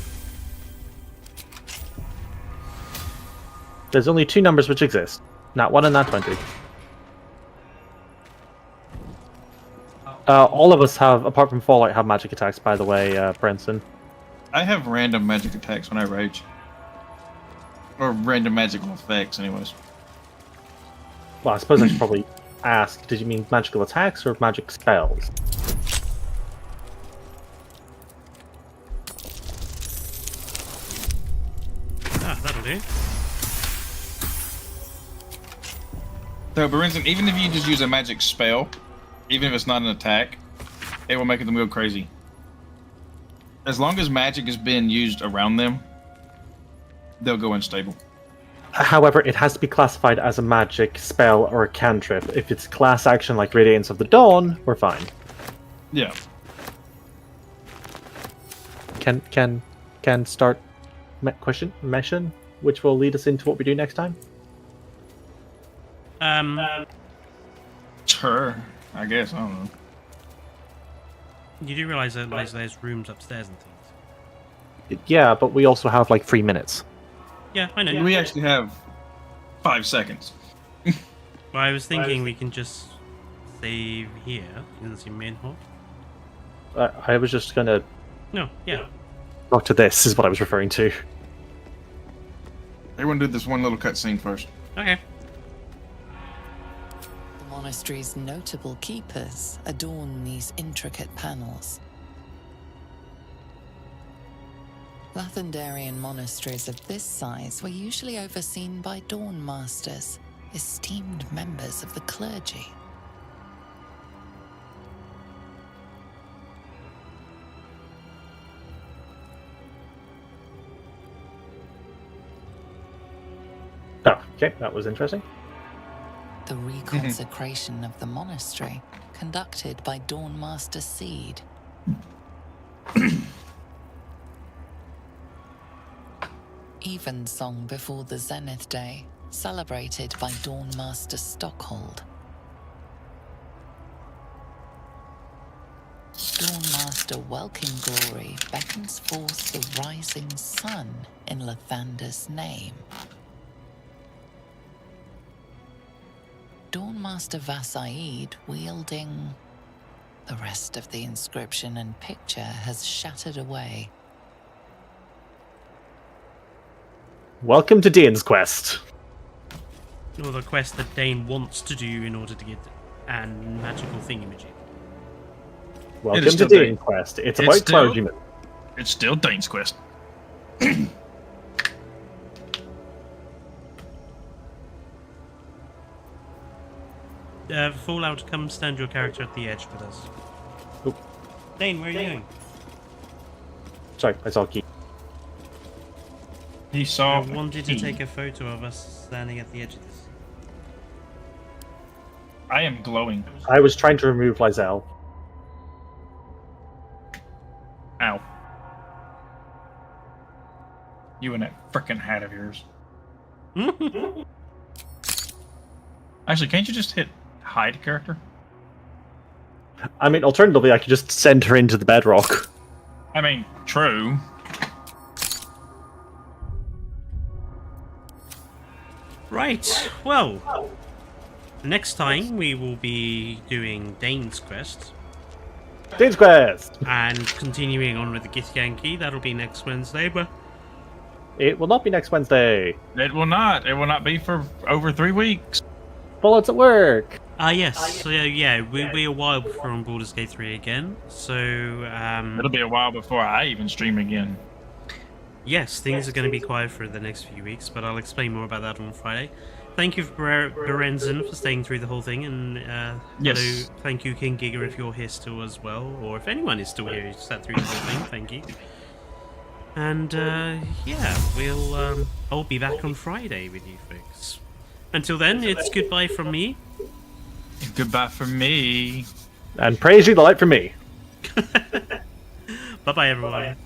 There's only 2 numbers which exist. Not 1 and not 20. All of us have, apart from Fallout, have magic attacks, by the way, Brenson. I have random magic attacks when I rage. Or random magical effects, anyways. Well, I suppose I should probably ask, did you mean magical attacks or magic spells? Ah, that'll do. So, for instance, even if you just use a magic spell, even if it's not an attack, it will make them go crazy. As long as magic is being used around them, they'll go unstable. However, it has to be classified as a magic spell or a cantrip. If it's class action like Radiance of the Dawn, we're fine. Yeah. Can start mission, which will lead us into what we do next time. Sure. I guess, I don't know. You do realise that there's rooms upstairs and things. Yeah, but we also have like 3 minutes. Yeah, I know. We actually have 5 seconds. Well, I was thinking we can just save here. Isn't it main hall? I was just gonna No, yeah. talk to this, is what I was referring to. Everyone do this one little cutscene first. Okay. The monastery's notable keepers adorn these intricate panels. Lathendarian monasteries of this size were usually overseen by Dawn Masters, esteemed members of the clergy. Oh, okay, that was interesting. The reconsecration of the monastery, conducted by Dawn Master Seed. Evensong before the Zenith Day, celebrated by Dawn Master Stockhold. Dawn Master Welkin Glory beckons forth the rising sun in Lathander's name. Dawn Master Vasaid wielding... The rest of the inscription and picture has shattered away. Welcome to Dane's quest. Or the quest that Dane wants to do in order to get a magical thingamajig. Welcome to Dane's quest. It's about clergymen. It's still Dane's quest. Fallout, come stand your character at the edge with us. Oop. Dane, where are you going? Sorry, I saw Key. He saw. I wanted to take a photo of us standing at the edge of this. I am glowing. I was trying to remove Lizelle. Ow. You and that frickin' hat of yours. Actually, can't you just hit hide character? I mean, alternatively, I could just send her into the bedrock. I mean, true. Right, well, next time we will be doing Dane's quest. Dane's quest! And continuing on with the Githyanki. That'll be next Wednesday, but... It will not be next Wednesday. It will not. It will not be for over 3 weeks. Bullets at work! Yes. So, yeah, we'll be a while before on Baldurs Gate 3 again. So, It'll be a while before I even stream again. Yes, things are going to be quiet for the next few weeks, but I'll explain more about that on Friday. Thank you, Berenzen, for staying through the whole thing, and yes. hello, thank you, King Giga, if you're here still as well, or if anyone is still here who sat through the whole thing, thank you. And, yeah, I'll be back on Friday with you folks. Until then, it's goodbye from me. Goodbye from me. And praise you the light from me. Bye-bye, everyone.